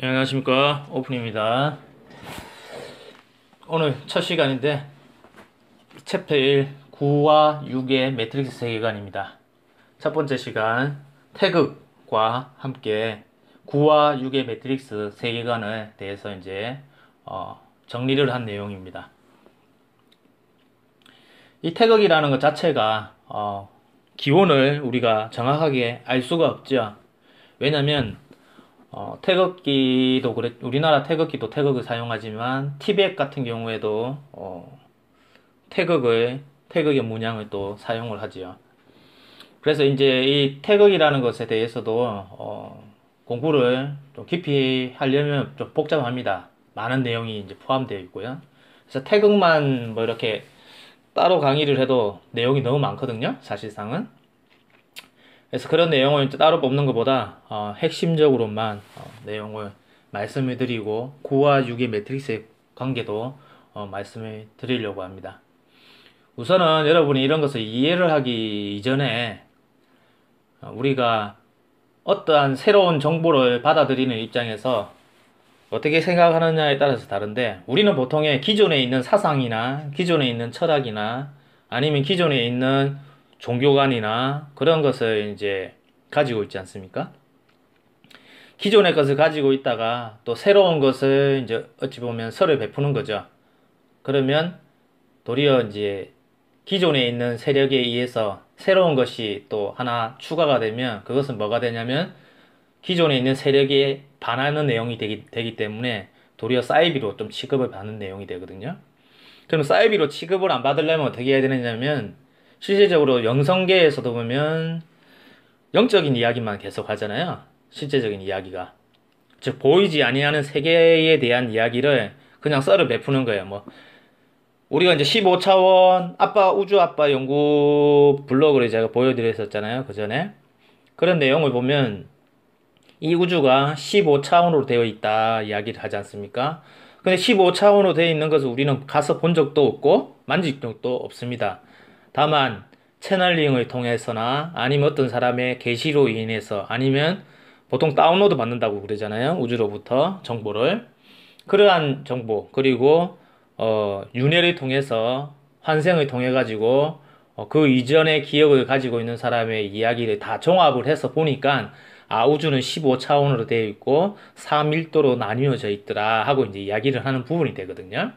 예, 안녕하십니까, 오픈입니다. 오늘 첫 시간인데 챕터 1 9와 6의 매트릭스 세계관입니다. 첫 번째 시간 태극과 함께 9와 6의 매트릭스 세계관에 대해서 이제 정리를 한 내용입니다. 이 태극이라는 것 자체가 기원을 우리가 정확하게 알 수가 없죠. 왜냐면 태극기도 그래, 우리나라 태극기도 태극을 사용하지만, 티벳 같은 경우에도, 태극의 문양을 또 사용을 하지요. 그래서 이제 이 태극이라는 것에 대해서도, 공부를 좀 깊이 하려면 좀 복잡합니다. 많은 내용이 이제 포함되어 있고요. 그래서 태극만 뭐 이렇게 따로 강의를 해도 내용이 너무 많거든요, 사실상은. 그래서 그런 내용을 따로 뽑는 것보다 핵심적으로만 내용을 말씀을 드리고 9와 6의 매트릭스의 관계도 말씀을 드리려고 합니다. 우선은 여러분이 이런 것을 이해를 하기 이전에 우리가 어떠한 새로운 정보를 받아들이는 입장에서 어떻게 생각하느냐에 따라서 다른데, 우리는 보통의 기존에 있는 사상이나 기존에 있는 철학이나 아니면 기존에 있는 종교관이나 그런 것을 이제 가지고 있지 않습니까? 기존의 것을 가지고 있다가 또 새로운 것을 이제 어찌 보면 설을 베푸는 거죠. 그러면 도리어 이제 기존에 있는 세력에 의해서 새로운 것이 또 하나 추가가 되면, 그것은 뭐가 되냐면 기존에 있는 세력에 반하는 내용이 되기 때문에 도리어 사이비로 좀 취급을 받는 내용이 되거든요. 그럼 사이비로 취급을 안 받으려면 어떻게 해야 되느냐면, 실제적으로 영성계에서도 보면 영적인 이야기만 계속 하잖아요. 실제적인 이야기가. 즉, 보이지 아니하는 세계에 대한 이야기를 그냥 썰을 베푸는 거예요. 뭐, 우리가 이제 15차원 우주 아빠 연구 블로그를 제가 보여드렸었잖아요, 그 전에. 그런 내용을 보면 이 우주가 15차원으로 되어 있다 이야기를 하지 않습니까? 근데 15차원으로 되어 있는 것을 우리는 가서 본 적도 없고 만질 적도 없습니다. 다만 채널링을 통해서나 아니면 어떤 사람의 계시로 인해서, 아니면 보통 다운로드 받는다고 그러잖아요, 우주로부터 정보를. 그러한 정보, 그리고 윤회를 통해서, 환생을 통해 가지고 그 이전의 기억을 가지고 있는 사람의 이야기를 다 종합을 해서 보니까, 우주는 15차원으로 되어 있고 3밀도로 나뉘어져 있더라 하고 이제 이야기를 하는 부분이 되거든요.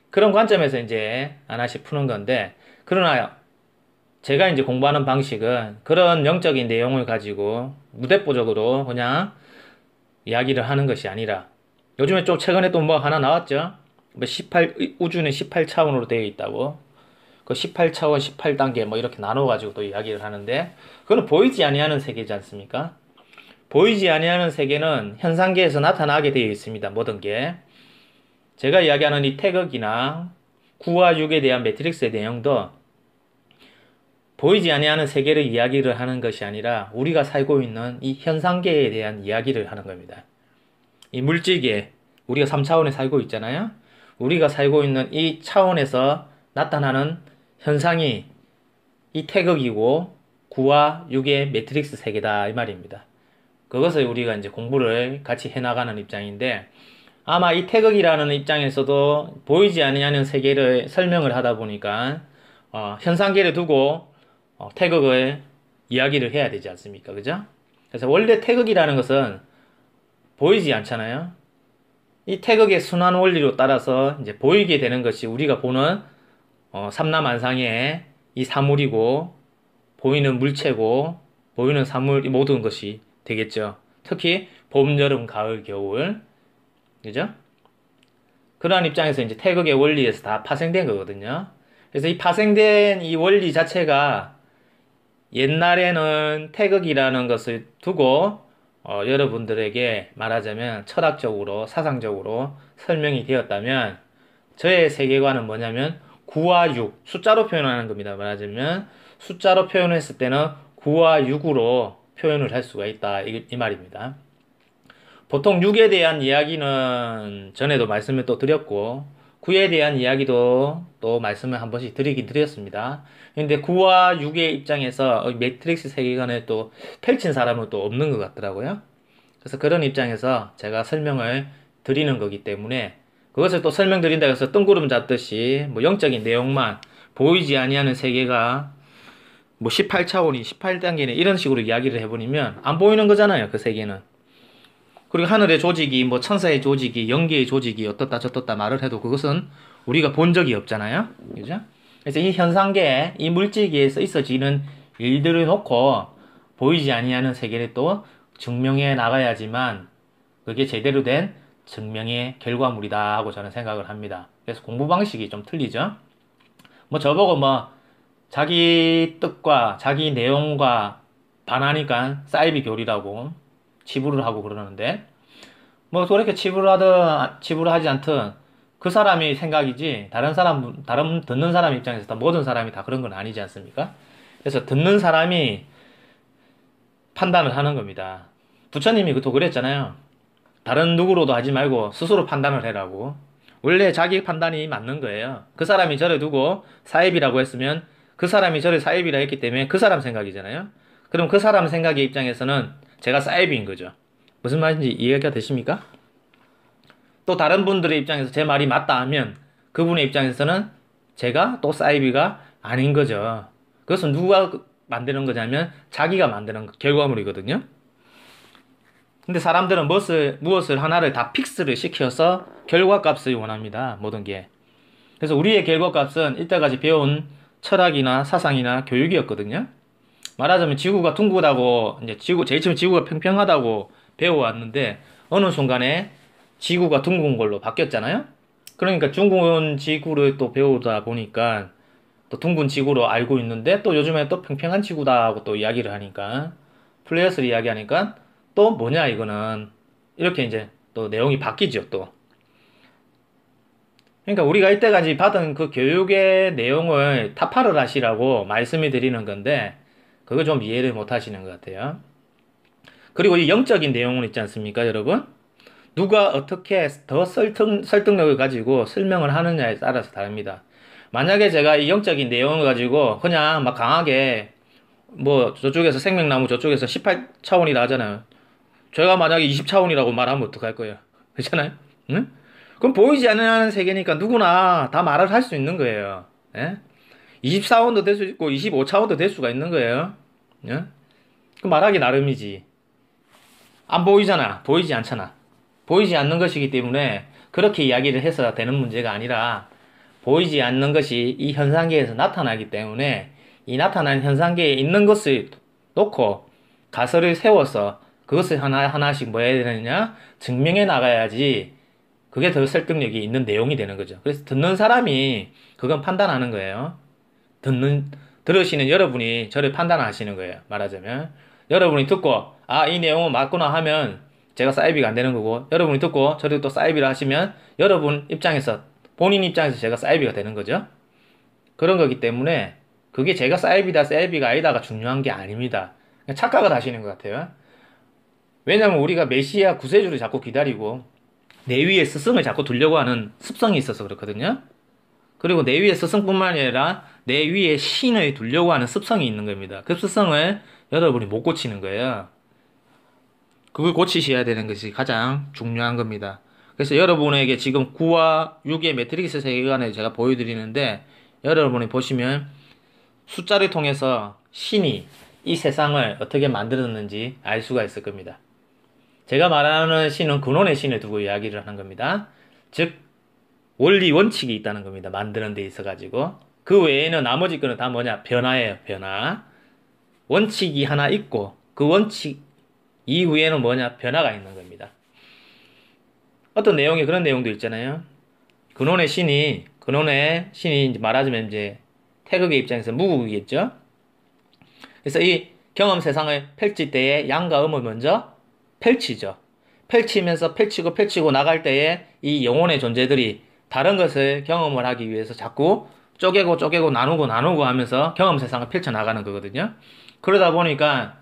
그런 관점에서 이제 하나씩 푸는 건데, 그러나 제가 이제 공부하는 방식은 그런 영적인 내용을 가지고 무대뽀적으로 그냥 이야기를 하는 것이 아니라, 요즘에 좀 최근에 또 뭐 하나 나왔죠? 뭐 우주는 18차원으로 되어 있다고. 그 18차원, 18단계 뭐 이렇게 나눠가지고 또 이야기를 하는데, 그거는 보이지 아니하는 세계지 않습니까? 보이지 아니하는 세계는 현상계에서 나타나게 되어 있습니다. 모든 게. 제가 이야기하는 이 태극이나 9와 6에 대한 매트릭스의 내용도 보이지 아니하는 세계를 이야기를 하는 것이 아니라 우리가 살고 있는 이 현상계에 대한 이야기를 하는 겁니다. 이 물질계, 우리가 3차원에 살고 있잖아요. 우리가 살고 있는 이 차원에서 나타나는 현상이 이 태극이고 9와 6의 매트릭스 세계다 이 말입니다. 그것을 우리가 이제 공부를 같이 해나가는 입장인데, 아마 이 태극이라는 입장에서도 보이지 아니하는 세계를 설명을 하다 보니까 현상계를 두고 태극을 이야기를 해야 되지 않습니까? 그죠? 그래서 원래 태극이라는 것은 보이지 않잖아요. 이 태극의 순환 원리로 따라서 이제 보이게 되는 것이 우리가 보는 삼라만상의 이 사물이고, 보이는 물체고, 보이는 사물, 이 모든 것이 되겠죠. 특히 봄, 여름, 가을, 겨울, 그죠? 그러한 입장에서 이제 태극의 원리에서 다 파생된 거거든요. 그래서 이 파생된 이 원리 자체가 옛날에는 태극이라는 것을 두고 여러분들에게 말하자면 철학적으로, 사상적으로 설명이 되었다면, 저의 세계관은 뭐냐면 9와 6, 숫자로 표현하는 겁니다. 말하자면 숫자로 표현했을 때는 9와 6으로 표현을 할 수가 있다 이 말입니다. 보통 6에 대한 이야기는 전에도 말씀을 또 드렸고 9에 대한 이야기도 또 말씀을 한 번씩 드리긴 드렸습니다. 근데 9와 6의 입장에서 매트릭스 세계관을 또 펼친 사람은 또 없는 것 같더라고요. 그래서 그런 입장에서 제가 설명을 드리는 거기 때문에 그것을 또 설명드린다고 해서 뜬구름 잡듯이 뭐 영적인 내용만 보이지 아니하는 세계가 뭐 18차원이 18단계네 이런 식으로 이야기를 해버리면 안 보이는 거잖아요. 그 세계는. 그리고 하늘의 조직이 뭐 천사의 조직이 영계의 조직이 어떻다 저떻다 말을 해도 그것은 우리가 본 적이 없잖아요. 그죠? 그래서 이 현상계에 이 물질계에서 있어지는 일들을 놓고 보이지 아니하는 세계를 또 증명해 나가야지만 그게 제대로 된 증명의 결과물이다 하고 저는 생각을 합니다. 그래서 공부 방식이 좀 틀리죠. 뭐 저보고 뭐 자기 뜻과 자기 내용과 반하니까 사이비 교리라고 치부를 하고 그러는데 뭐 그렇게 치부를 하지 않든 그 사람이 생각이지 다른 듣는 사람 입장에서 다 모든 사람이 다 그런 건 아니지 않습니까? 그래서 듣는 사람이 판단을 하는 겁니다. 부처님이 또 그랬잖아요. 다른 누구로도 하지 말고 스스로 판단을 해라고. 원래 자기 판단이 맞는 거예요. 그 사람이 저를 두고 사입이라고 했으면 그 사람이 저를 사입이라 했기 때문에 그 사람 생각이잖아요. 그럼 그 사람 생각의 입장에서는 제가 사입인 거죠. 무슨 말인지 이해가 되십니까? 또 다른 분들의 입장에서 제 말이 맞다 하면 그분의 입장에서는 제가 또 사이비가 아닌 거죠. 그것은 누가 만드는 거냐면 자기가 만드는 결과물이거든요. 근데 사람들은 무엇을 하나를 다 픽스를 시켜서 결과값을 원합니다. 모든 게. 그래서 우리의 결과값은 이때까지 배운 철학이나 사상이나 교육이었거든요. 말하자면 지구가 둥글다고 이제 제일 처음 지구가 평평하다고 배워왔는데 어느 순간에 지구가 둥근 걸로 바뀌었잖아요. 그러니까 둥근 지구를 또 배우다 보니까 또 둥근 지구로 알고 있는데 또 요즘에 또 평평한 지구다 하고 또 이야기를 하니까 플레이어스를 이야기하니까 또 뭐냐 이거는 이렇게 이제 또 내용이 바뀌죠 또. 그러니까 우리가 이때까지 받은 그 교육의 내용을 타파를 하시라고 말씀을 드리는 건데 그거 좀 이해를 못 하시는 것 같아요. 그리고 이 영적인 내용은 있지 않습니까 여러분? 누가 어떻게 더 설득력을 가지고 설명을 하느냐에 따라서 다릅니다. 만약에 제가 이 영적인 내용을 가지고 그냥 막 강하게 뭐 저쪽에서 생명나무 저쪽에서 18차원이라 하잖아요. 제가 만약에 20차원이라고 말하면 어떡할 거예요? 그렇잖아요? 응? 그럼 보이지 않는 세계니까 누구나 다 말을 할 수 있는 거예요. 예? 24차원도 될 수 있고 25차원도 될 수가 있는 거예요. 예? 그 말하기 나름이지. 안 보이잖아. 보이지 않잖아. 보이지 않는 것이기 때문에 그렇게 이야기를 해서 되는 문제가 아니라 보이지 않는 것이 이 현상계에서 나타나기 때문에 이 나타난 현상계에 있는 것을 놓고 가설을 세워서 그것을 하나하나씩 뭐 해야 되느냐? 증명해 나가야지 그게 더 설득력이 있는 내용이 되는 거죠. 그래서 듣는 사람이 그건 판단하는 거예요. 들으시는 여러분이 저를 판단하시는 거예요. 말하자면. 여러분이 듣고, 아, 이 내용은 맞구나 하면 제가 사이비가 안 되는 거고, 여러분이 듣고 저를 또 사이비라 하시면 여러분 입장에서, 본인 입장에서 제가 사이비가 되는 거죠. 그런 거기 때문에 그게 제가 사이비다, 사이비가 아니다가 중요한 게 아닙니다. 착각을 하시는 것 같아요. 왜냐면 우리가 메시아 구세주를 자꾸 기다리고 내 위에 스승을 자꾸 두려고 하는 습성이 있어서 그렇거든요. 그리고 내 위에 스승뿐만 아니라 내 위에 신을 두려고 하는 습성이 있는 겁니다. 그 습성을 여러분이 못 고치는 거예요. 그걸 고치셔야 되는 것이 가장 중요한 겁니다. 그래서 여러분에게 지금 9와 6의 매트릭스 세계관을 제가 보여드리는데 여러분이 보시면 숫자를 통해서 신이 이 세상을 어떻게 만들었는지 알 수가 있을 겁니다. 제가 말하는 신은 근원의 신을 두고 이야기를 하는 겁니다. 즉 원리 원칙이 있다는 겁니다. 만드는 데 있어가지고 그 외에는 나머지 거는 다 뭐냐? 변화예요. 변화. 원칙이 하나 있고 그 원칙 이후에는 뭐냐? 변화가 있는 겁니다. 어떤 내용이 그런 내용도 있잖아요. 근원의 신이 이제 말하자면 이제 태극의 입장에서 무국이겠죠. 그래서 이 경험 세상을 펼칠 때에 양과 음을 먼저 펼치죠. 펼치면서 펼치고 나갈 때에 이 영혼의 존재들이 다른 것을 경험을 하기 위해서 자꾸 쪼개고 나누고 하면서 경험 세상을 펼쳐나가는 거거든요. 그러다 보니까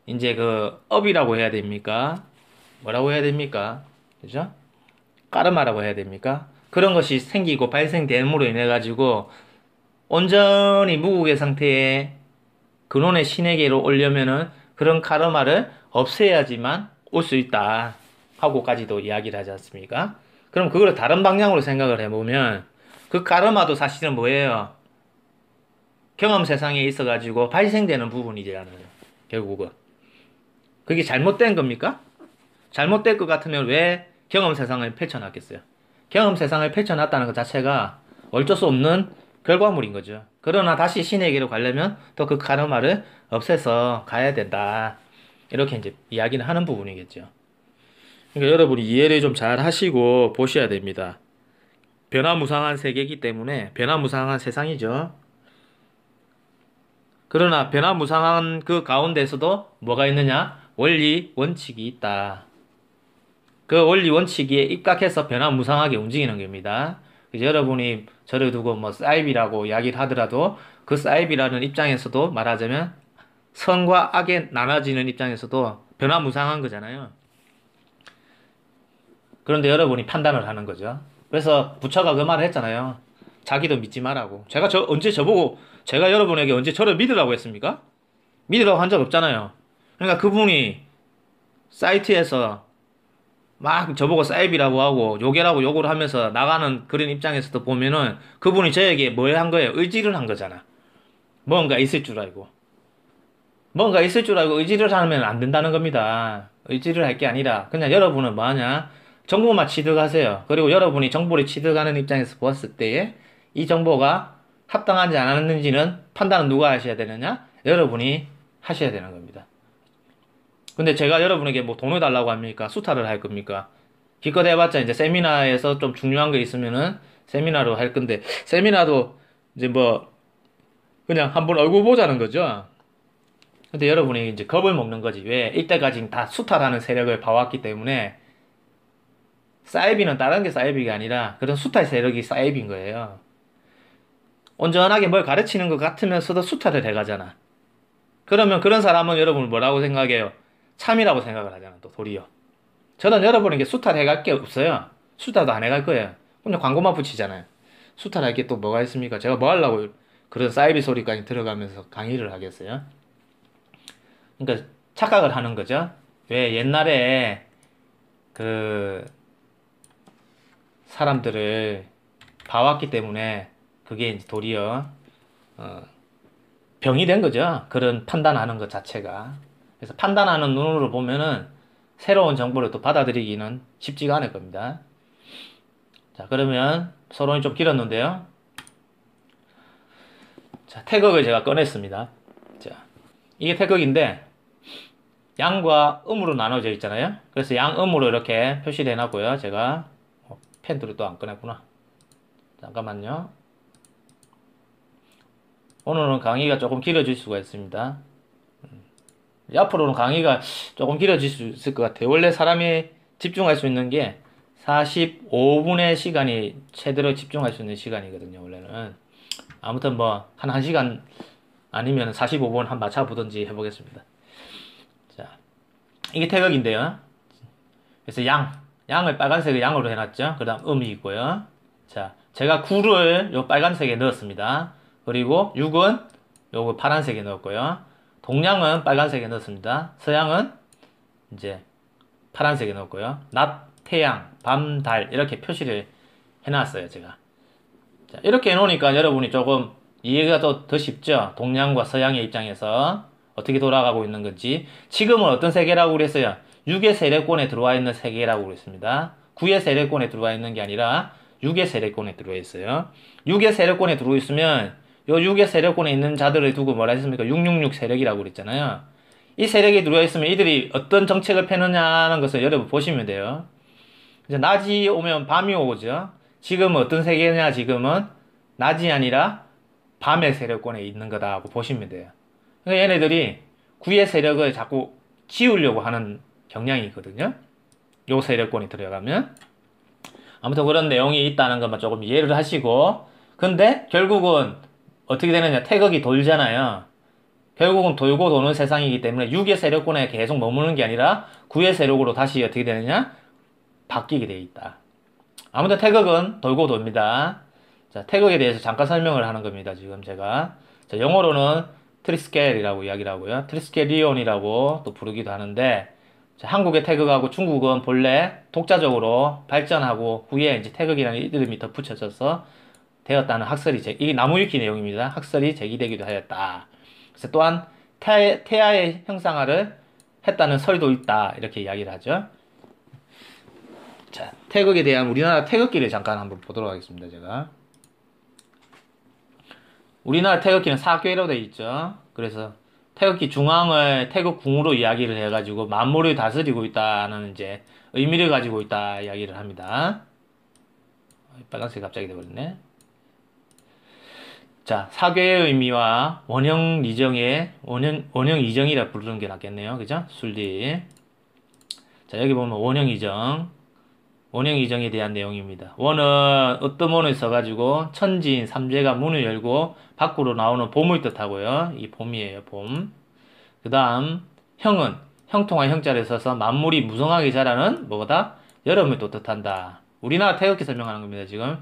이제 그 업이라고 해야 됩니까? 뭐라고 해야 됩니까? 그죠? 까르마라고 해야 됩니까? 그런 것이 생기고 발생됨으로 인해 가지고 온전히 무국의 상태에 근원의 신에게로 오려면은 그런 카르마를 없애야지만 올 수 있다 하고까지도 이야기를 하지 않습니까? 그럼 그걸 다른 방향으로 생각을 해보면 그 가르마도 사실은 뭐예요? 경험 세상에 있어가지고 발생되는 부분이잖아요. 결국은. 그게 잘못된 겁니까? 잘못될 것 같으면 왜 경험 세상을 펼쳐놨겠어요? 경험 세상을 펼쳐놨다는 것 자체가 어쩔 수 없는 결과물인 거죠. 그러나 다시 신에게로 가려면 또 그 카르마를 없애서 가야 된다. 이렇게 이제 이야기는 하는 부분이겠죠. 그러니까 여러분이 이해를 좀 잘 하시고 보셔야 됩니다. 변화무상한 세계이기 때문에 변화무상한 세상이죠. 그러나 변화무상한 그 가운데서도 뭐가 있느냐? 원리, 원칙이 있다. 그 원리, 원칙에 입각해서 변화무상하게 움직이는 겁니다. 그래서 여러분이 저를 두고 뭐 사이비라고 이야기를 하더라도 그 사이비라는 입장에서도 말하자면 선과 악에 나눠지는 입장에서도 변화무상한 거잖아요. 그런데 여러분이 판단을 하는 거죠. 그래서 부처가 그 말을 했잖아요. 자기도 믿지 말라고. 언제 저보고 제가 여러분에게 언제 저를 믿으라고 했습니까? 믿으라고 한 적 없잖아요. 그러니까 그분이 사이트에서 막 저보고 사이비라고 하고 요괴라고 욕을 하면서 나가는 그런 입장에서도 보면은 그분이 저에게 뭐 한 거예요? 의지를 한 거잖아. 뭔가 있을 줄 알고. 뭔가 있을 줄 알고 의지를 하면 안 된다는 겁니다. 의지를 할 게 아니라 그냥 여러분은 뭐 하냐? 정보만 취득하세요. 그리고 여러분이 정보를 취득하는 입장에서 보았을 때에 이 정보가 합당한지 안 하는지는 판단은 누가 하셔야 되느냐? 여러분이 하셔야 되는 겁니다. 근데 제가 여러분에게 뭐 돈을 달라고 합니까? 수타를 할 겁니까? 기껏 해봤자 이제 세미나에서 좀 중요한 게 있으면은 세미나로 할 건데 세미나도 이제 뭐 그냥 한번 얼굴 보자는 거죠. 근데 여러분이 이제 겁을 먹는 거지. 왜? 이때까지 다 수탈하는 세력을 봐왔기 때문에 사이비는 다른 게 사이비가 아니라 그런 수탈 세력이 사이비인 거예요. 온전하게 뭘 가르치는 것 같으면서도 수탈을 해가잖아. 그러면 그런 사람은 여러분을 뭐라고 생각해요? 참이라고 생각을 하잖아, 또 도리어. 저는 여러분에게 수탈해갈 게 없어요. 수탈도 안 해갈 거예요. 그냥 광고만 붙이잖아요. 수탈할 게 또 뭐가 있습니까? 제가 뭐 하려고 그런 사이비 소리까지 들어가면서 강의를 하겠어요? 그러니까 착각을 하는 거죠. 왜 옛날에 그 사람들을 봐왔기 때문에 그게 이제 도리어 병이 된 거죠. 그런 판단하는 것 자체가. 그래서 판단하는 눈으로 보면은 새로운 정보를 또 받아들이기는 쉽지가 않을 겁니다. 자, 그러면 서론이 좀 길었는데요. 자, 태극을 제가 꺼냈습니다. 자, 이게 태극인데 양과 음으로 나눠져 있잖아요. 그래서 양음으로 이렇게 표시를 해놨고요. 제가 펜들을 또 안 꺼냈구나. 잠깐만요. 오늘은 강의가 조금 길어질 수가 있습니다. 앞으로는 강의가 조금 길어질 수 있을 것 같아요. 원래 사람이 집중할 수 있는 게 45분의 시간이 최대로 집중할 수 있는 시간이거든요, 원래는. 아무튼 뭐, 한 1시간 아니면 45분 한 맞춰보든지 해보겠습니다. 자, 이게 태극인데요. 그래서 양을 빨간색을 양으로 해놨죠. 그 다음 음이 있고요. 자, 제가 구를 요 빨간색에 넣었습니다. 그리고 육은 요거 파란색에 넣었고요. 동양은 빨간색에 넣었습니다. 서양은 이제 파란색에 넣었고요. 낮, 태양, 밤, 달 이렇게 표시를 해놨어요, 제가. 자, 이렇게 해놓으니까 여러분이 조금 이해가 더 쉽죠? 동양과 서양의 입장에서 어떻게 돌아가고 있는 건지. 지금은 어떤 세계라고 그랬어요? 6의 세력권에 들어와 있는 세계라고 그랬습니다. 9의 세력권에 들어와 있는 게 아니라 6의 세력권에 들어와 있어요. 6의 세력권에 들어와 있으면 요 6의 세력권에 있는 자들을 두고 뭐라 했습니까? 666 세력이라고 그랬잖아요. 이 세력이 들어와 있으면 이들이 어떤 정책을 펴느냐는 것을 여러분 보시면 돼요. 이제 낮이 오면 밤이 오죠. 지금은 어떤 세계냐? 지금은 낮이 아니라 밤의 세력권에 있는 거다고 보시면 돼요. 그러니까 얘네들이 구의 세력을 자꾸 지우려고 하는 경향이 있거든요. 요 세력권이 들어가면. 아무튼 그런 내용이 있다는 것만 조금 이해를 하시고, 근데 결국은 어떻게 되느냐? 태극이 돌잖아요. 결국은 돌고 도는 세상이기 때문에 6의 세력권에 계속 머무는 게 아니라 9의 세력으로 다시 어떻게 되느냐? 바뀌게 돼 있다. 아무튼 태극은 돌고 돕니다. 자, 태극에 대해서 잠깐 설명을 하는 겁니다. 지금 제가. 자, 영어로는 트리스켈이라고 이야기를 하고요. 트리스켈리온이라고 또 부르기도 하는데, 자, 한국의 태극하고 중국은 본래 독자적으로 발전하고 후에 이제 태극이라는 이름이 덧붙여져서 되었다는 이게 나무위키 내용입니다. 학설이 제기되기도 하였다. 그래서 또한 태아의 형상화를 했다는 설도 있다. 이렇게 이야기를 하죠. 자, 태극에 대한 우리나라 태극기를 잠깐 한번 보도록 하겠습니다. 제가. 우리나라 태극기는 사괴로 되어 있죠. 그래서 태극기 중앙을 태극궁으로 이야기를 해가지고 만물을 다스리고 있다는 이제 의미를 가지고 있다 이야기를 합니다. 빨간색이 갑자기 돼버렸네. 자, 사괴의 의미와 원형 이정이라 부르는 게 낫겠네요. 그죠? 순리. 자, 여기 보면 원형 이정에 대한 내용입니다. 원은 어떤 원을 써가지고 천지인 삼재가 문을 열고 밖으로 나오는 봄을 뜻하고요. 이 봄이에요, 봄. 그 다음 형은 형통한 형자를 써서 만물이 무성하게 자라는 뭐다? 여름을 또 뜻한다. 우리나라 태극기 설명하는 겁니다, 지금.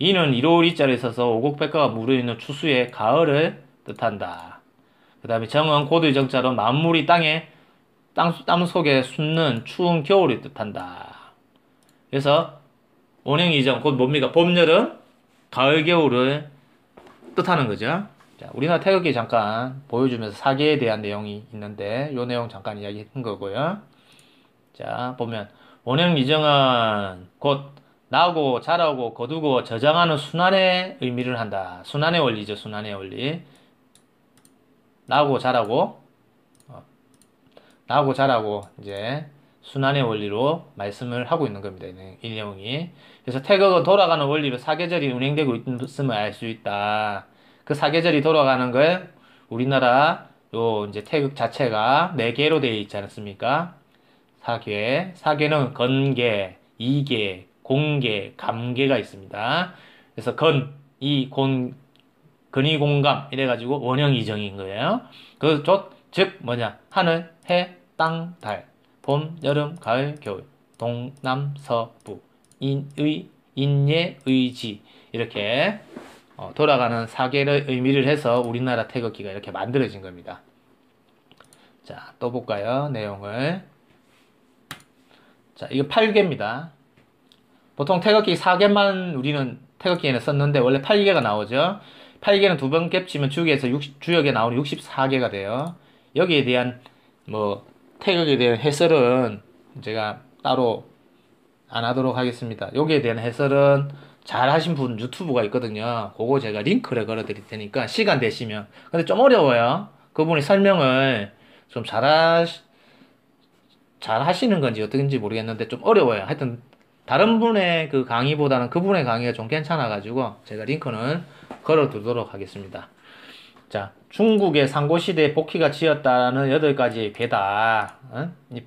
이는 1월 2자를 써서 오곡백과가 무르익는 추수의 가을을 뜻한다. 그 다음에 정은 고들 정자로 만물이 땅 속에 숨는 추운 겨울을 뜻한다. 그래서 원형이정 곧 뭡니까? 봄, 여름, 가을, 겨울을 뜻하는 거죠. 자, 우리나라 태극기 잠깐 보여주면서 사계에 대한 내용이 있는데 요 내용 잠깐 이야기한 거고요. 자, 보면 원형이정은 곧 나고 자라고 거두고 저장하는 순환의 의미를 한다. 순환의 원리죠. 순환의 원리. 나고 자라고 이제 순환의 원리로 말씀을 하고 있는 겁니다. 이 내용이. 그래서 태극은 돌아가는 원리로 사계절이 운행되고 있음을 알 수 있다. 그 사계절이 돌아가는 걸 우리나라 요 이제 태극 자체가 4개로 되어 있지 않습니까? 사계는 건계, 이계, 공계, 감계가 있습니다. 그래서 건이공감 이래가지고 원형이정인 거예요. 즉 뭐냐? 하늘, 해, 땅, 달, 봄, 여름, 가을, 겨울, 동남, 서부, 인예, 의지 이렇게 돌아가는 사계를 의미를 해서 우리나라 태극기가 이렇게 만들어진 겁니다. 자, 또 볼까요? 내용을. 자, 이거 8개입니다. 보통 태극기 4개만 우리는 태극기에는 썼는데 원래 8개가 나오죠. 8개는 두 번 겹치면 주역에 나오는 64개가 돼요. 여기에 대한 태극에 대한 해설은 제가 따로 안 하도록 하겠습니다. 여기에 대한 해설은 잘 하신 분 유튜브가 있거든요. 그거 제가 링크를 걸어 드릴 테니까 시간 되시면. 근데 좀 어려워요. 그분이 설명을 좀 잘 하시는 건지 어떤지 모르겠는데 좀 어려워요. 하여튼 다른 분의 그 강의보다는 그분의 강의가 좀 괜찮아가지고 제가 링크는 걸어 두도록 하겠습니다. 자, 중국의 상고시대에 복희가 지었다는 8가지의 괴다. 이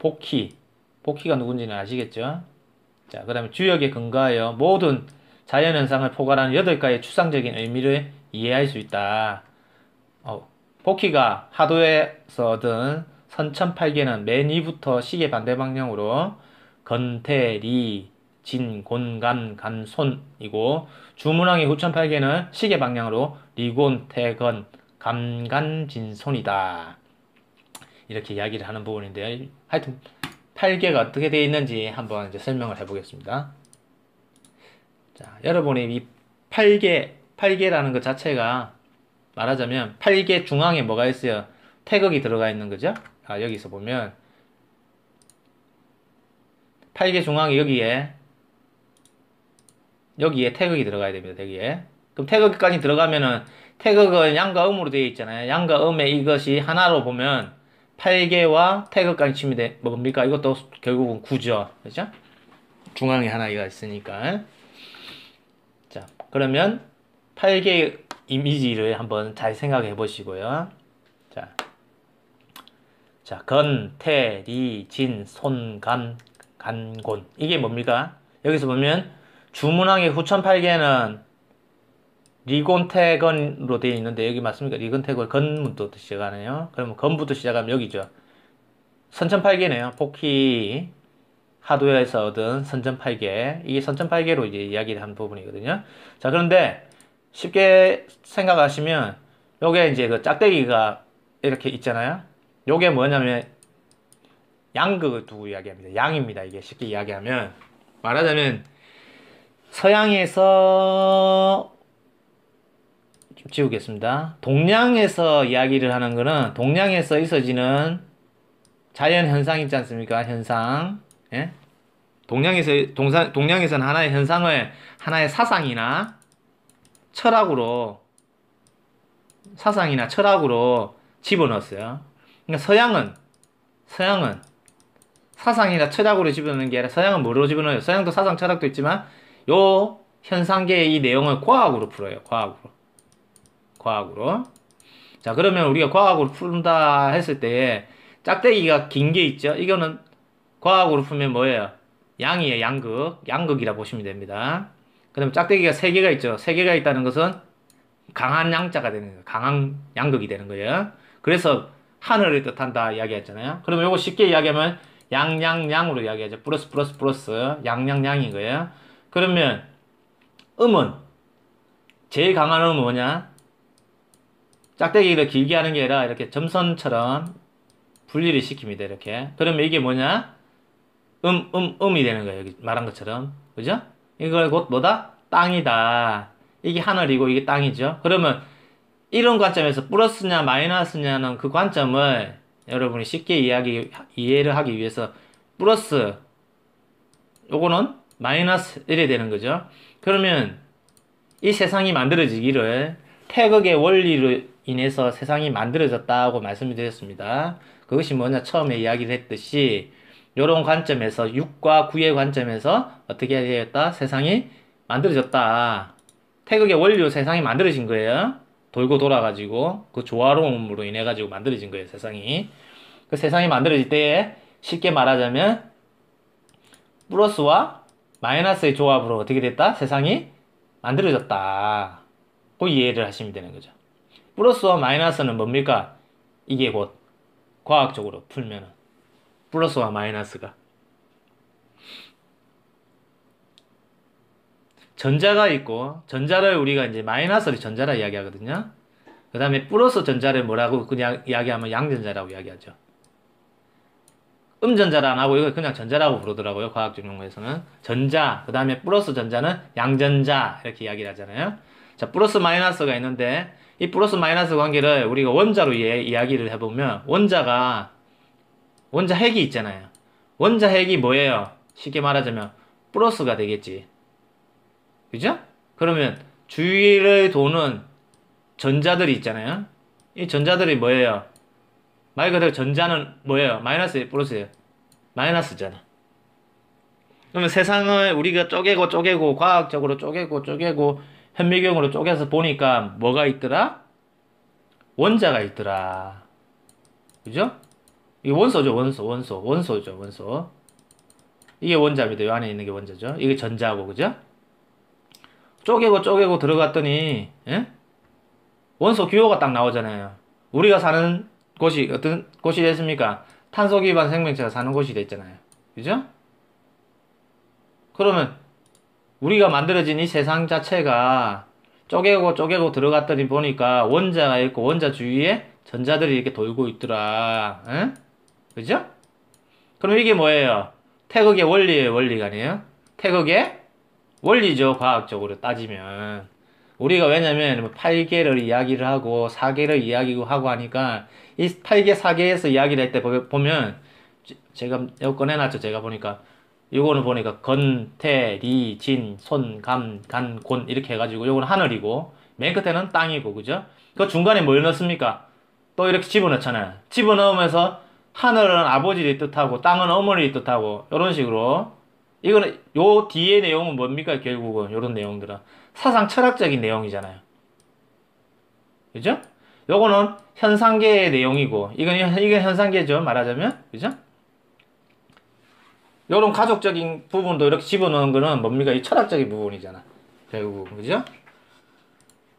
복희가 누군지는 아시겠죠? 자, 그 다음에 주역에 근거하여 모든 자연현상을 포괄하는 8가지의 추상적인 의미를 이해할 수 있다. 복희가 하도에서 얻은 선천팔계는 맨 위부터 시계 반대 방향으로 건태, 리, 진, 곤, 간, 간, 손이고 주문항의 후천팔계는 시계 방향으로 리곤, 태건, 감, 간, 진, 손이다. 이렇게 이야기를 하는 부분인데요. 하여튼 8개가 어떻게 되어 있는지 한번 이제 설명을 해보겠습니다. 자, 여러분이 이 8개라는 것 자체가 말하자면 8개 중앙에 뭐가 있어요? 태극이 들어가 있는 거죠? 여기서 보면 8개 중앙에 여기에 태극이 들어가야 됩니다. 여기에. 그럼 태극까지 들어가면은 태극은 양과 음으로 되어 있잖아요. 양과 음의 이것이 하나로 보면 8개와 태극까지 치면 뭡니까? 이것도 결국은 9죠. 그죠? 중앙에 하나가 있으니까. 자, 그러면 8개의 이미지를 한번 잘 생각해 보시고요. 자, 건, 태, 리, 진, 손, 간, 곤. 이게 뭡니까? 여기서 보면 주문항의 후천팔계는 리곤태건으로 되어 있는데 여기 맞습니까? 리곤태건 건부터 시작하네요. 그러면 건부터 시작하면 여기죠. 선천팔계네요. 복희 하도에서 얻은 선천팔계. 이게 선천팔계로 이제 이야기를 한 부분이거든요. 자, 그런데 쉽게 생각하시면 요게 이제 그 짝대기가 이렇게 있잖아요. 요게 뭐냐면 양극을 두고 이야기합니다. 양입니다. 이게 쉽게 이야기하면. 말하자면, 서양에서, 좀 지우겠습니다. 동양에서 이야기를 하는 거는, 동양에서 있어지는 자연 현상 있지 않습니까? 현상. 예? 동양에서는 하나의 현상을 하나의 사상이나 철학으로 집어넣었어요. 그러니까 서양은 사상이나 철학으로 집어넣는 게 아니라 서양은 뭐로 집어넣어요? 서양도 사상, 철학도 있지만 요 현상계의 이 내용을 과학으로 풀어요. 과학으로. 자, 그러면 우리가 과학으로 푼다 했을 때 짝대기가 긴 게 있죠? 이거는 과학으로 풀면 뭐예요? 양이에요. 양극이라 보시면 됩니다. 그 다음에 짝대기가 세 개가 있죠. 세 개가 있다는 것은 강한 양자가 되는 거예요. 강한 양극이 되는 거예요. 그래서 하늘을 뜻한다 이야기했잖아요. 그러면 이거 쉽게 이야기하면 양으로 이야기하죠. 플러스 양인 거예요. 그러면 음은 제일 강한 음은 뭐냐? 짝대기를 길게 하는 게 아니라 이렇게 점선처럼 분리를 시킵니다. 이렇게. 그러면 이게 뭐냐? 음이 되는 거예요. 여기 말한 것처럼. 그죠? 이걸 곧 뭐다? 땅이다. 이게 하늘이고 이게 땅이죠. 그러면 이런 관점에서 플러스냐 마이너스냐는 그 관점을 여러분이 쉽게 이해를 하기 위해서 플러스 요거는 마이너스 이래 되는 거죠. 그러면 이 세상이 만들어지기를 태극의 원리로 인해서 세상이 만들어졌다고 말씀을 드렸습니다. 그것이 뭐냐? 처음에 이야기를 했듯이 요런 관점에서 6과 9의 관점에서 어떻게 되었다? 세상이 만들어졌다. 태극의 원리로 세상이 만들어진 거예요. 돌고 돌아가지고 그 조화로움으로 인해 가지고 만들어진 거예요. 세상이. 그 세상이 만들어질 때에 쉽게 말하자면 플러스와 마이너스의 조합으로 어떻게 됐다? 세상이 만들어졌다. 그 이해를 하시면 되는 거죠. 플러스와 마이너스는 뭡니까? 이게 곧 과학적으로 풀면은 플러스와 마이너스가 전자가 있고 전자를 우리가 이제 마이너스를 전자라 이야기하거든요. 그 다음에 플러스 전자를 뭐라고 그냥 이야기하면 양전자라고 이야기하죠. 음전자를 안 하고 이거 그냥 전자라고 부르더라고요. 과학적 용어에서는. 전자, 그 다음에 플러스 전자는 양전자 이렇게 이야기를 하잖아요. 자, 플러스 마이너스가 있는데 이 플러스 마이너스 관계를 우리가 원자로 이야기를 해보면 원자 핵이 있잖아요. 원자 핵이 뭐예요? 쉽게 말하자면 플러스가 되겠지. 그죠? 그러면 주위를 도는 전자들이 있잖아요. 이 전자들이 뭐예요? 말 그대로 전자는 뭐예요? 마이너스예요? 플러스예요? 마이너스잖아. 그러면 세상을 우리가 쪼개고 과학적으로 쪼개고 현미경으로 쪼개서 보니까 뭐가 있더라? 원자가 있더라. 그죠? 이게 원소죠. 원소죠. 이게 원자입니다. 이 안에 있는 게 원자죠. 이게 전자고, 그죠? 쪼개고 들어갔더니, 예? 원소 기호가 딱 나오잖아요. 우리가 사는 곳이 어떤 곳이 됐습니까? 탄소 기반 생명체가 사는 곳이 됐잖아요. 그죠? 그러면 우리가 만들어진 이 세상 자체가 쪼개고 들어갔더니 보니까 원자가 있고 원자 주위에 전자들이 이렇게 돌고 있더라. 에? 그죠? 그럼 이게 뭐예요? 태극의 원리예요, 원리가 아니에요? 태극의 원리죠, 과학적으로 따지면. 우리가 왜냐면 8개를 이야기를 하고 4개를 이야기하고 하니까 이 8개, 4개에서 이야기를 할 때 보면 제가 이거 꺼내놨죠. 제가 보니까 요거는 보니까 건, 태, 리, 진, 손, 감, 간, 곤 이렇게 해가지고 요거는 하늘이고 맨 끝에는 땅이고 그죠? 그 중간에 뭘 넣습니까? 또 이렇게 집어넣잖아요. 집어넣으면서 하늘은 아버지를 뜻하고 땅은 어머니를 뜻하고 이런 식으로 이거는 요 뒤에 내용은 뭡니까? 결국은 요런 내용들은 사상 철학적인 내용이잖아요. 그죠? 요거는 현상계의 내용이고 이건 현상계죠. 말하자면 그죠? 요런 가족적인 부분도 이렇게 집어넣은 거는 뭡니까? 이 철학적인 부분이잖아. 결국 그죠?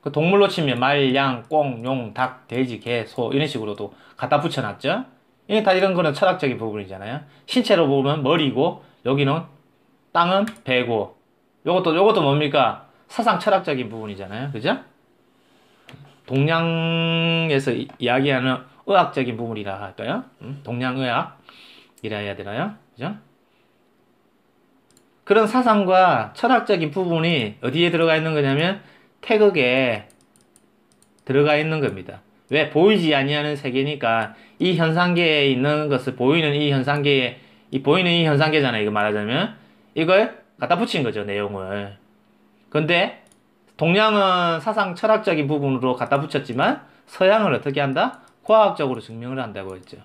그 동물로 치면 말, 양, 꽁, 용, 닭, 돼지, 개, 소 이런 식으로도 갖다 붙여놨죠. 이게 다 이런 거는 철학적인 부분이잖아요. 신체로 보면 머리고 여기는 땅은 배고 요것도 뭡니까? 사상 철학적인 부분이잖아요. 그죠? 동양에서 이야기하는 의학적인 부분이라 할까요? 동양의학. 해야 되나요? 그죠? 그런 사상과 철학적인 부분이 어디에 들어가 있는 거냐면 태극에 들어가 있는 겁니다. 왜? 보이지 아니하는 세계니까 이 현상계에 있는 것을 보이는 이 현상계에 보이는 이 현상계잖아요. 이거 말하자면 이걸 갖다 붙인 거죠. 내용을. 근데 동양은 사상 철학적인 부분으로 갖다 붙였지만 서양은 어떻게 한다? 과학적으로 증명을 한다고 했죠.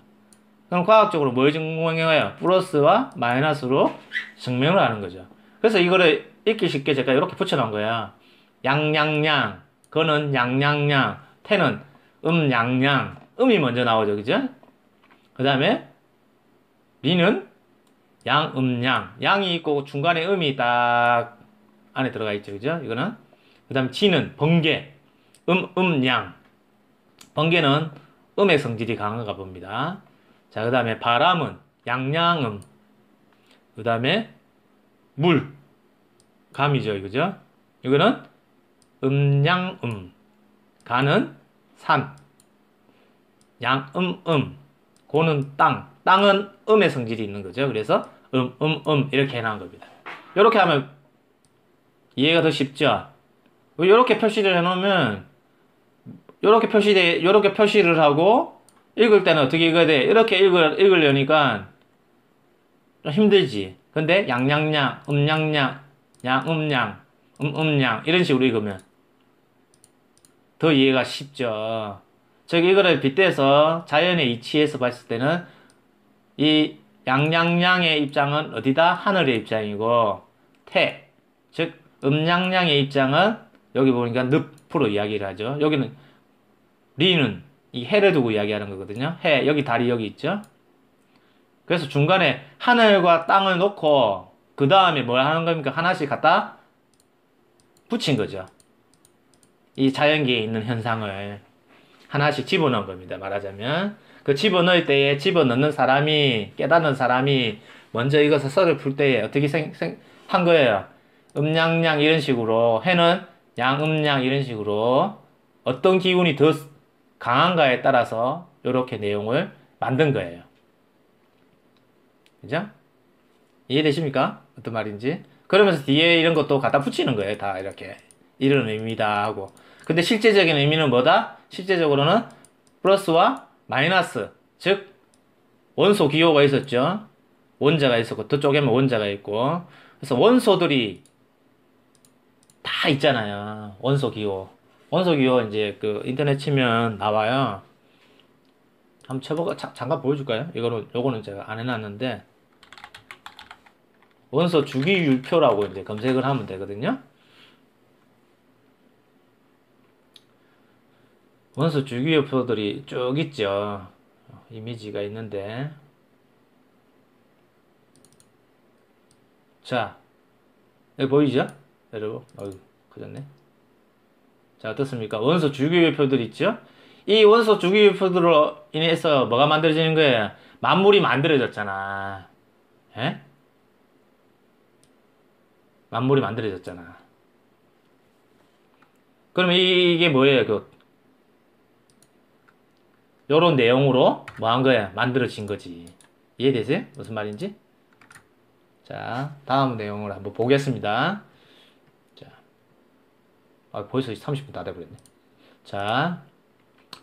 그럼 과학적으로 뭘 증명해요? 플러스와 마이너스로 증명을 하는 거죠. 그래서 이거를 읽기 쉽게 제가 이렇게 붙여놓은 거야. 양양양, 그는 양양양, 태는 양양, 음이 먼저 나오죠. 그죠? 그 다음에 리는 양양, 양이 있고 중간에 음이 딱 안에 들어가 있죠. 그죠? 이거는. 그 다음에 지는 번개, 양. 번개는 음의 성질이 강한가 봅니다. 자, 그 다음에 바람은 양양음. 그 다음에 물, 감이죠. 이거죠? 이거는 양음. 가는 산. 양음음. 고는 땅. 땅은 음의 성질이 있는 거죠. 그래서 이렇게 해놓은 겁니다. 이렇게 하면 이해가 더 쉽죠? 이렇게 표시를 해놓으면 요렇게 표시를 하고 읽을 때는 어떻게 읽어야 돼? 이렇게 읽으려니까 좀 힘들지. 근데 양양양, 음양양, 양음양, 음음양 이런 식으로 읽으면 더 이해가 쉽죠. 즉 이거를 빗대서 자연의 이치에서 봤을 때는 이 양양양의 입장은 어디다? 하늘의 입장이고 즉 음양양의 입장은 여기 보니까 늪으로 이야기를 하죠. 여기는 리는 이 해를 두고 이야기하는 거거든요. 해, 여기 달이 여기 있죠. 그래서 중간에 하늘과 땅을 놓고 그 다음에 뭘 하는 겁니까? 하나씩 갖다 붙인 거죠. 이 자연계에 있는 현상을 하나씩 집어넣은 겁니다. 말하자면 그 집어넣을 때에 집어넣는 사람이 깨닫는 사람이 먼저 이것을 썰을 풀 때에 어떻게 한 거예요? 음양양 이런 식으로 해는 양음양 이런 식으로 어떤 기운이 더 강한가에 따라서 이렇게 내용을 만든 거예요. 그죠? 이해되십니까? 어떤 말인지? 그러면서 뒤에 이런 것도 갖다 붙이는 거예요. 다 이렇게. 이런 의미다 하고. 근데 실제적인 의미는 뭐다? 실제적으로는 플러스와 마이너스. 즉, 원소 기호가 있었죠. 원자가 있었고, 저쪽에는 원자가 있고. 그래서 원소들이 다 있잖아요. 원소 기호. 원소 기호 이제 그 인터넷 치면 나와요. 한번 쳐보고, 잠깐 보여줄까요? 요거는 제가 안 해놨는데. 원소 주기율표라고 이제 검색을 하면 되거든요. 원소 주기율표들이 쭉 있죠. 이미지가 있는데. 자, 여기 보이죠? 여러분, 커졌네. 자, 어떻습니까? 원소 주기율표들 있죠? 이 원소 주기율표들로 인해서 뭐가 만들어지는 거예요? 만물이 만들어졌잖아. 예? 만물이 만들어졌잖아. 그러면 이게 뭐예요? 요런 내용으로 뭐 한 거야? 만들어진 거지. 이해되세요? 무슨 말인지? 자, 다음 내용을 한번 보겠습니다. 자, 벌써 30분 다 돼버렸네. 자,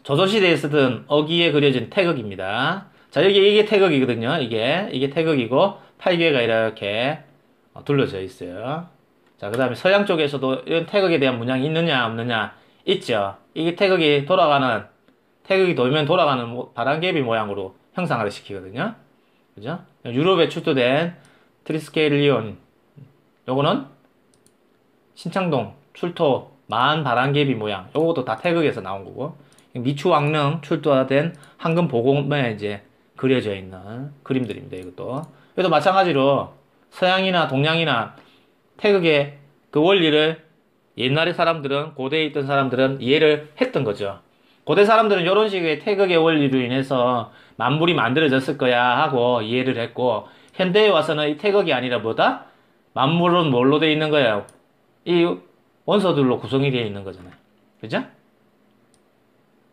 조선시대에 쓰던 어기에 그려진 태극입니다. 자, 이게 태극이거든요. 이게 태극이고, 8개가 이렇게 둘러져 있어요. 자, 그 다음에 서양 쪽에서도 이런 태극에 대한 문양이 있느냐, 없느냐, 있죠. 이게 태극이 돌면 돌아가는 바람개비 모양으로 형상화를 시키거든요. 그죠? 유럽에 출토된 트리스케일리온, 요거는 신창동 출토 만 바람개비 모양, 요것도 다 태극에서 나온 거고, 미추왕릉 출토된 황금 보공에 이제 그려져 있는 그림들입니다. 이것도 마찬가지로 서양이나 동양이나 태극의 그 원리를 옛날의 사람들은, 고대에 있던 사람들은 이해를 했던 거죠. 고대 사람들은 이런 식의 태극의 원리로 인해서 만물이 만들어졌을 거야 하고 이해를 했고, 현대에 와서는 이 태극이 아니라 뭐다? 만물은 뭘로 되어 있는 거예요? 이 원소들로 구성이 되어 있는 거잖아요. 그죠?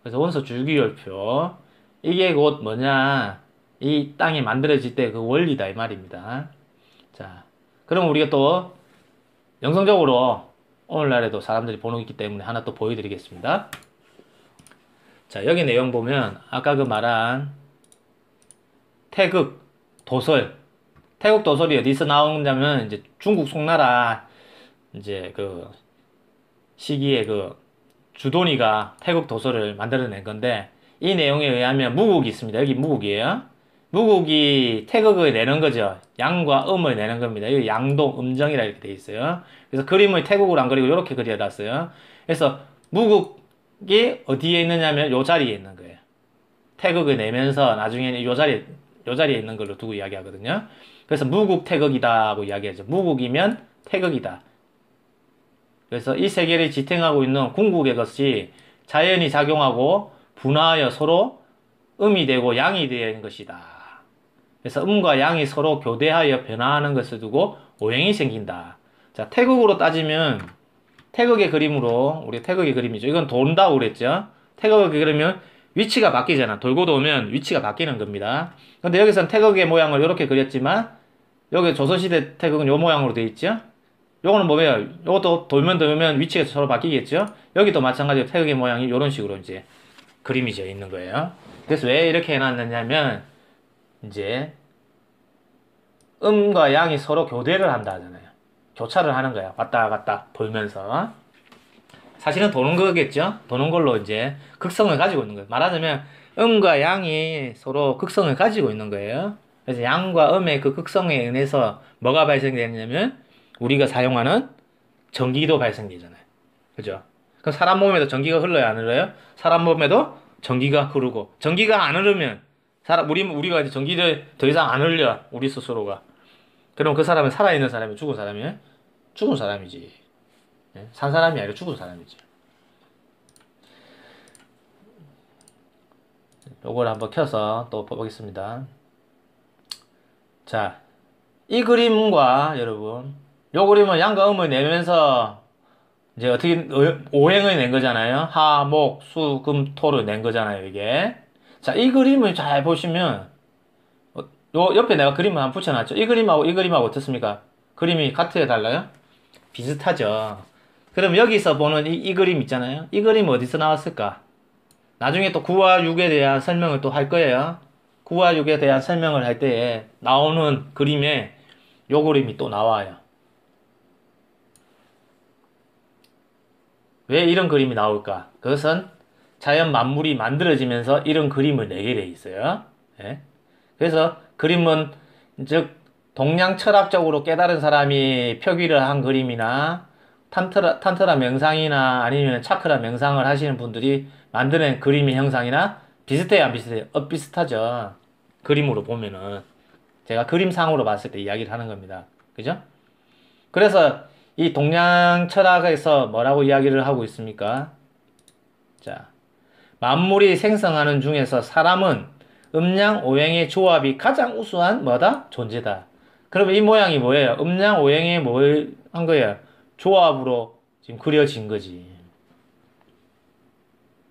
그래서 원소 주기율표. 이게 곧 뭐냐? 이 땅이 만들어질 때 그 원리다 이 말입니다. 자, 그럼 우리가 또 영성적으로 오늘날에도 사람들이 보는 게 있기 때문에 하나 또 보여드리겠습니다. 자, 여기 내용 보면 아까 그 말한 태극 도설, 태극 도설이 어디서 나오냐면 이제 중국 송나라 이제 그 시기에 그 주돈이가 태극 도설을 만들어낸 건데, 이 내용에 의하면 무국이 있습니다. 여기 무국이에요. 무국이 태극을 내는 거죠. 양과 음을 내는 겁니다. 여기 양동, 음정이라 이렇게 돼 있어요. 그래서 그림을 태국으로 안 그리고 이렇게 그려놨어요. 그래서 무국이 어디에 있느냐면 요 자리에 있는 거예요. 태극을 내면서 나중에는 요 자리에 있는 걸로 두고 이야기하거든요. 그래서 무국 태극이다 하고 이야기하죠. 무국이면 태극이다. 그래서 이 세 개를 지탱하고 있는 궁극의 것이 자연이 작용하고 분화하여 서로 음이 되고 양이 되는 것이다. 그래서 음과 양이 서로 교대하여 변화하는 것을 두고 오행이 생긴다. 자, 태극으로 따지면 태극의 그림으로, 우리 태극의 그림이죠. 이건 돈다고 그랬죠. 태극의 그리면 위치가 바뀌잖아. 돌고 도면 위치가 바뀌는 겁니다. 근데 여기서는 태극의 모양을 이렇게 그렸지만 여기 조선시대 태극은 요 모양으로 되어 있죠. 요거는 뭐예요? 요것도 돌면 위치가 서로 바뀌겠죠? 여기도 마찬가지로 태극의 모양이 요런 식으로 이제 그림이 져 있는 거예요. 그래서 왜 이렇게 해놨느냐면, 이제, 음과 양이 서로 교대를 한다 하잖아요. 교차를 하는 거야. 왔다 갔다 돌면서. 사실은 도는 거겠죠? 도는 걸로 이제 극성을 가지고 있는 거예요. 말하자면, 음과 양이 서로 극성을 가지고 있는 거예요. 그래서 양과 음의 그 극성에 의해서 뭐가 발생되냐면, 우리가 사용하는 전기도 발생되잖아요. 그죠? 그럼 사람 몸에도 전기가 흘러야 안 흘러요? 사람 몸에도 전기가 흐르고, 전기가 안 흐르면 우리가 이제 전기를 더 이상 안 흘려, 우리 스스로가. 그럼 그 사람은 살아있는 사람이 죽은 사람이에요? 죽은 사람이지. 산 사람이 아니라 죽은 사람이지. 요걸 한번 켜서 또 보겠습니다. 자, 이 그림과 여러분, 요 그림은 양과 음을 내면서 이제 어떻게 오행을 낸 거잖아요. 하, 목, 수, 금, 토를 낸 거잖아요, 이게. 자, 이 그림을 잘 보시면 요 옆에 내가 그림을 한번 붙여놨죠. 이 그림하고 어떻습니까? 그림이 같아요, 달라요? 비슷하죠. 그럼 여기서 보는 이 그림 있잖아요. 이 그림 어디서 나왔을까? 나중에 또 9와 6에 대한 설명을 또 할 거예요. 9와 6에 대한 설명을 할 때에 나오는 그림에 요 그림이 또 나와요. 왜 이런 그림이 나올까? 그것은 자연 만물이 만들어지면서 이런 그림을 내게 돼 있어요. 예? 그래서 그림은 즉 동양 철학적으로 깨달은 사람이 표기를 한 그림이나 탄트라 명상이나 아니면 차크라 명상을 하시는 분들이 만드는 그림의 형상이나 비슷해요, 안 비슷해요? 비슷하죠. 그림으로 보면은 제가 그림상으로 봤을 때 이야기를 하는 겁니다. 그죠? 그래서 이 동양 철학에서 뭐라고 이야기를 하고 있습니까? 자, 만물이 생성하는 중에서 사람은 음양 오행의 조합이 가장 우수한 뭐다? 존재다. 그러면 이 모양이 뭐예요? 음양 오행의 뭘 한 거예요? 조합으로 지금 그려진 거지.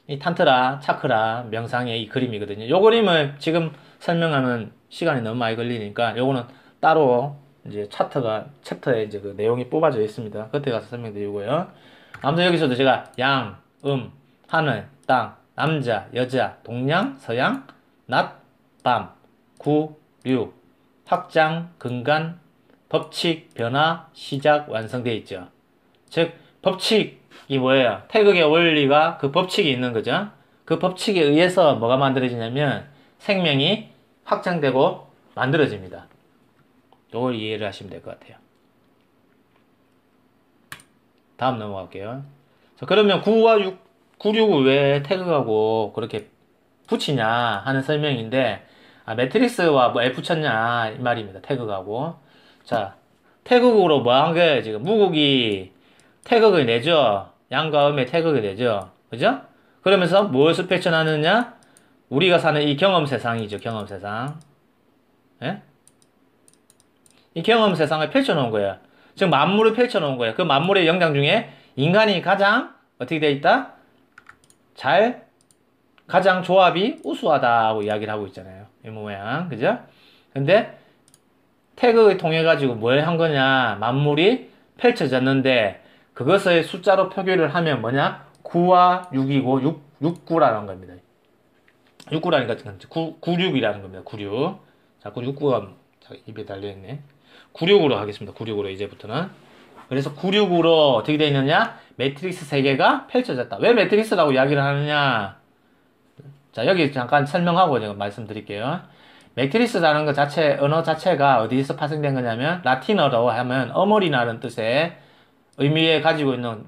이 탄트라, 차크라, 명상의 이 그림이거든요. 요 그림을 지금 설명하면 시간이 너무 많이 걸리니까 요거는 따로 이제 챕터에 이제 그 내용이 뽑아져 있습니다. 그때 가서 설명드리고요. 아무튼 여기서도 제가 양, 하늘, 땅, 남자, 여자, 동양, 서양, 낮, 밤, 구, 류, 확장, 근간, 법칙, 변화, 시작, 완성되어 있죠. 즉, 법칙이 뭐예요? 태극의 원리가 그 법칙이 있는 거죠. 그 법칙에 의해서 뭐가 만들어지냐면 생명이 확장되고 만들어집니다. 이걸 이해를 하시면 될 것 같아요. 다음 넘어갈게요. 자, 그러면 9와 6, 9, 6을 왜 태극하고 그렇게 붙이냐 하는 설명인데, 매트릭스와 뭐 붙였냐 이 말입니다. 태극하고. 자, 태극으로 뭐 한 거예요? 지금 무국이 태극을 내죠. 양과 음의 태극을 내죠. 그죠? 그러면서 무엇을 펼쳐놨느냐? 우리가 사는 이 경험 세상이죠. 경험 세상. 예? 이 경험 세상을 펼쳐놓은 거예요. 즉 만물을 펼쳐놓은 거예요. 그 만물의 영장 중에 인간이 가장 어떻게 되어 있다? 가장 조합이 우수하다고 이야기를 하고 있잖아요. 이 모양. 그죠? 근데 태그를 통해 가지고 뭘 한 거냐? 만물이 펼쳐졌는데 그것을 숫자로 표기를 하면 뭐냐? 9와 6이고 69라는 겁니다. 69라니까 96이라는 겁니다. 96. 자꾸 69가 입에 달려있네. 96으로 하겠습니다. 96으로 이제부터는. 그래서 96으로 어떻게 되어 있느냐? 매트릭스 3개가 펼쳐졌다. 왜 매트릭스라고 이야기를 하느냐? 자, 여기 잠깐 설명하고 제가 말씀드릴게요. 매트릭스라는 것 자체, 언어 자체가 어디서 파생된 거냐면, 라틴어로 하면 어머니라는 뜻의 의미에 가지고 있는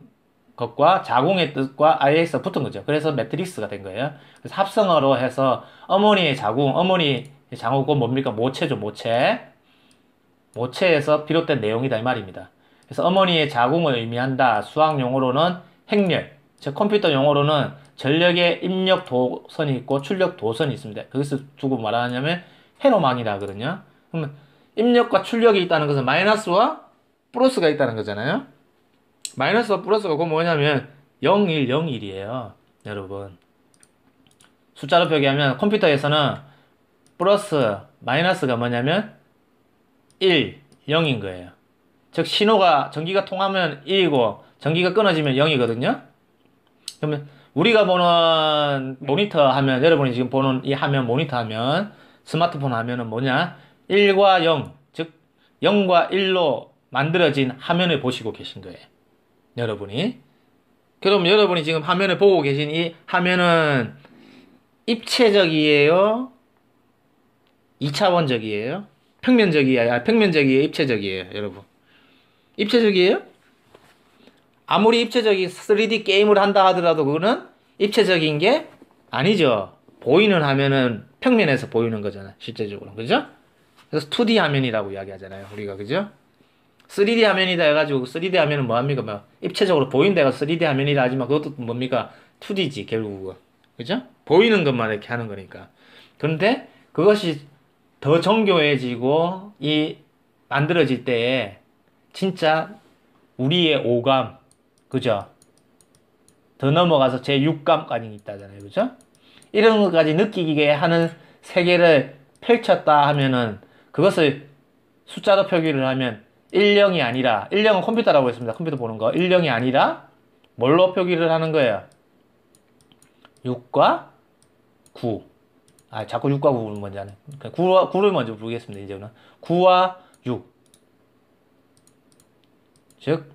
것과 자궁의 뜻과 IX가 붙은 거죠. 그래서 매트릭스가 된 거예요. 그래서 합성어로 해서 어머니의 자궁, 어머니의 자궁은 뭡니까? 모체죠, 모체. 모체에서 비롯된 내용이다, 이 말입니다. 그래서 어머니의 자궁을 의미한다. 수학 용어로는 행렬, 즉 컴퓨터 용어로는 전력의 입력 도선이 있고 출력 도선이 있습니다. 그것을 두고 말하냐면 회로망이라 하거든요. 그러면 입력과 출력이 있다는 것은 마이너스와 플러스가 있다는 거잖아요. 마이너스와 플러스가 그거 뭐냐면 0101이에요. 여러분. 숫자로 표기하면 컴퓨터에서는 플러스, 마이너스가 뭐냐면 1, 0인 거예요. 즉 신호가 전기가 통하면 1이고 전기가 끊어지면 0이거든요. 그러면 우리가 보는 모니터 화면, 여러분이 지금 보는 이 화면 모니터 화면, 스마트폰 화면은 뭐냐? 1과 0, 즉 0과 1로 만들어진 화면을 보시고 계신 거예요. 여러분이. 그럼 여러분이 지금 화면을 보고 계신 이 화면은 입체적이에요? 2차원적이에요? 평면적이에요? 평면적이에요? 입체적이에요? 여러분. 입체적이에요? 아무리 입체적인 3D 게임을 한다 하더라도 그거는 입체적인 게 아니죠. 보이는 화면은 평면에서 보이는 거잖아요. 실제적으로. 그죠? 그래서 2D 화면이라고 이야기하잖아요. 우리가. 그죠? 3D 화면이다 해가지고 3D 화면은 뭐합니까? 뭐 입체적으로 보이는 데가 3D 화면이라 하지만 그것도 뭡니까? 2D지 결국은. 그죠? 보이는 것만 이렇게 하는 거니까. 그런데 그것이 더 정교해지고 이 만들어질 때에 진짜 우리의 오감, 그죠? 더 넘어가서 제 육감까지 있다잖아요. 그죠? 이런 것까지 느끼게 하는 세계를 펼쳤다 하면은 그것을 숫자로 표기를 하면 10이 아니라 10은 컴퓨터라고 했습니다. 컴퓨터 보는 거. 10이 아니라 뭘로 표기를 하는 거예요? 6과 9. 아, 자꾸 6과 9를 먼저 하네. 9를 먼저 부르겠습니다. 이제는 9와 6. 즉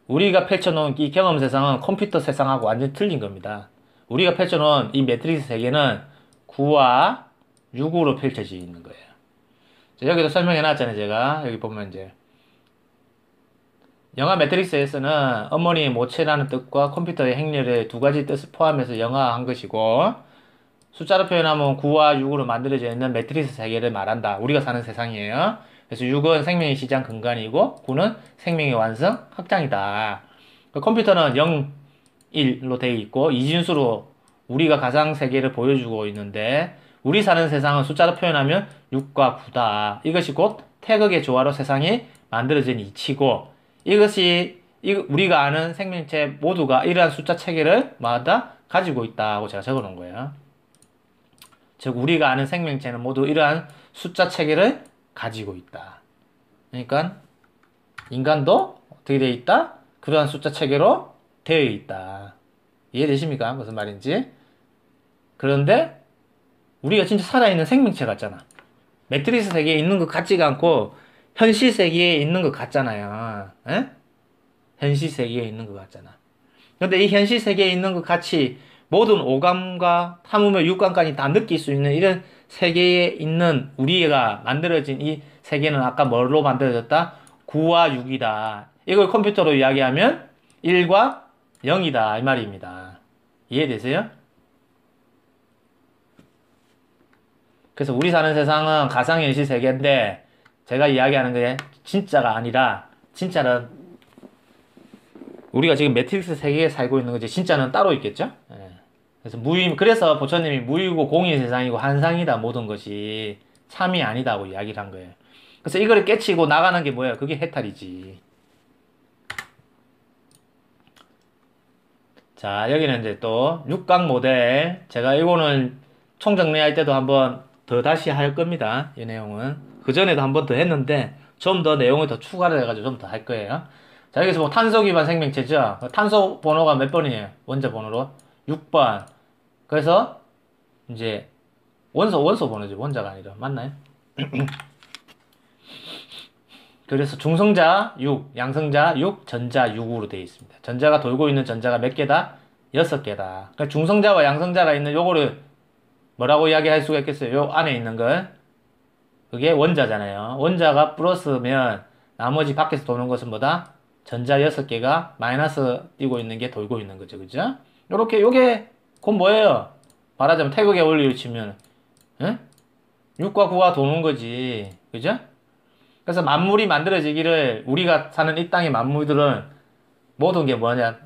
우리가 펼쳐놓은 이 경험 세상은 컴퓨터 세상하고 완전히 틀린 겁니다. 우리가 펼쳐놓은 이 매트릭스 세계는 9와 6으로 펼쳐져 있는 거예요. 여기도 설명해 놨잖아요, 제가. 여기 보면 이제. 영화 매트릭스에서는 어머니의 모체라는 뜻과 컴퓨터의 행렬의 두 가지 뜻을 포함해서 영화한 것이고, 숫자로 표현하면 9와 6으로 만들어져 있는 매트릭스 세계를 말한다. 우리가 사는 세상이에요. 그래서 6은 생명의 시작 근간이고 9는 생명의 완성 확장이다. 컴퓨터는 0, 1로 되어 있고 이진수로 우리가 가상 세계를 보여주고 있는데 우리 사는 세상은 숫자로 표현하면 6과 9다. 이것이 곧 태극의 조화로 세상이 만들어진 이치고 이것이 우리가 아는 생명체 모두가 이러한 숫자 체계를 마다 가지고 있다고 제가 적어 놓은 거예요. 즉 우리가 아는 생명체는 모두 이러한 숫자 체계를 가지고 있다. 그러니까 인간도 어떻게 되어 있다? 그러한 숫자 체계로 되어 있다. 이해되십니까? 무슨 말인지? 그런데 우리가 진짜 살아있는 생명체 같잖아. 매트리스 세계에 있는 것 같지가 않고 현실 세계에 있는 것 같잖아요. 에? 현실 세계에 있는 것 같잖아. 근데 이 현실 세계에 있는 것 같이 모든 오감과 탐험의 육감까지 다 느낄 수 있는 이런 세계에 있는 우리가 만들어진 이 세계는 아까 뭘로 만들어졌다? 9와 6이다. 이걸 컴퓨터로 이야기하면 1과 0이다. 이 말입니다. 이해되세요? 그래서 우리 사는 세상은 가상현실 세계인데 제가 이야기하는 게 진짜가 아니라 진짜는 우리가 지금 매트릭스 세계에 살고 있는 거지 진짜는 따로 있겠죠? 예. 그래서 부처님이 무이고 공의 세상이고 한상이다 모든 것이 참이 아니다고 이야기를 한 거예요. 그래서 이거를 깨치고 나가는 게 뭐예요? 그게 해탈이지. 자, 여기는 이제 또 육각 모델. 제가 이거는 총정리할 때도 한번 더 다시 할 겁니다. 이 내용은. 그전에도 한 번 더 했는데, 좀 더 내용을 더 추가를 해가지고 좀 더 할 거예요. 자, 여기서 뭐 탄소 기반 생명체죠. 탄소 번호가 몇 번이에요? 원자 번호로? 6번. 그래서, 이제, 원소 번호죠. 원자가 아니라. 맞나요? 그래서 중성자 6, 양성자 6, 전자 6으로 되어 있습니다. 전자가 돌고 있는 전자가 몇 개다? 6개다. 그러니까 중성자와 양성자가 있는 요거를 뭐라고 이야기할 수가 있겠어요? 요 안에 있는 걸. 그게 원자잖아요. 원자가 플러스면 나머지 밖에서 도는 것은 뭐다? 전자 6개가 마이너스 띄고 있는 게 돌고 있는 거죠. 그죠? 요렇게 요게 곧 뭐예요? 말하자면 태극의 원리를 치면 6과 9가 도는 거지. 그죠? 그래서 만물이 만들어지기를 우리가 사는 이 땅의 만물들은 모든 게 뭐냐?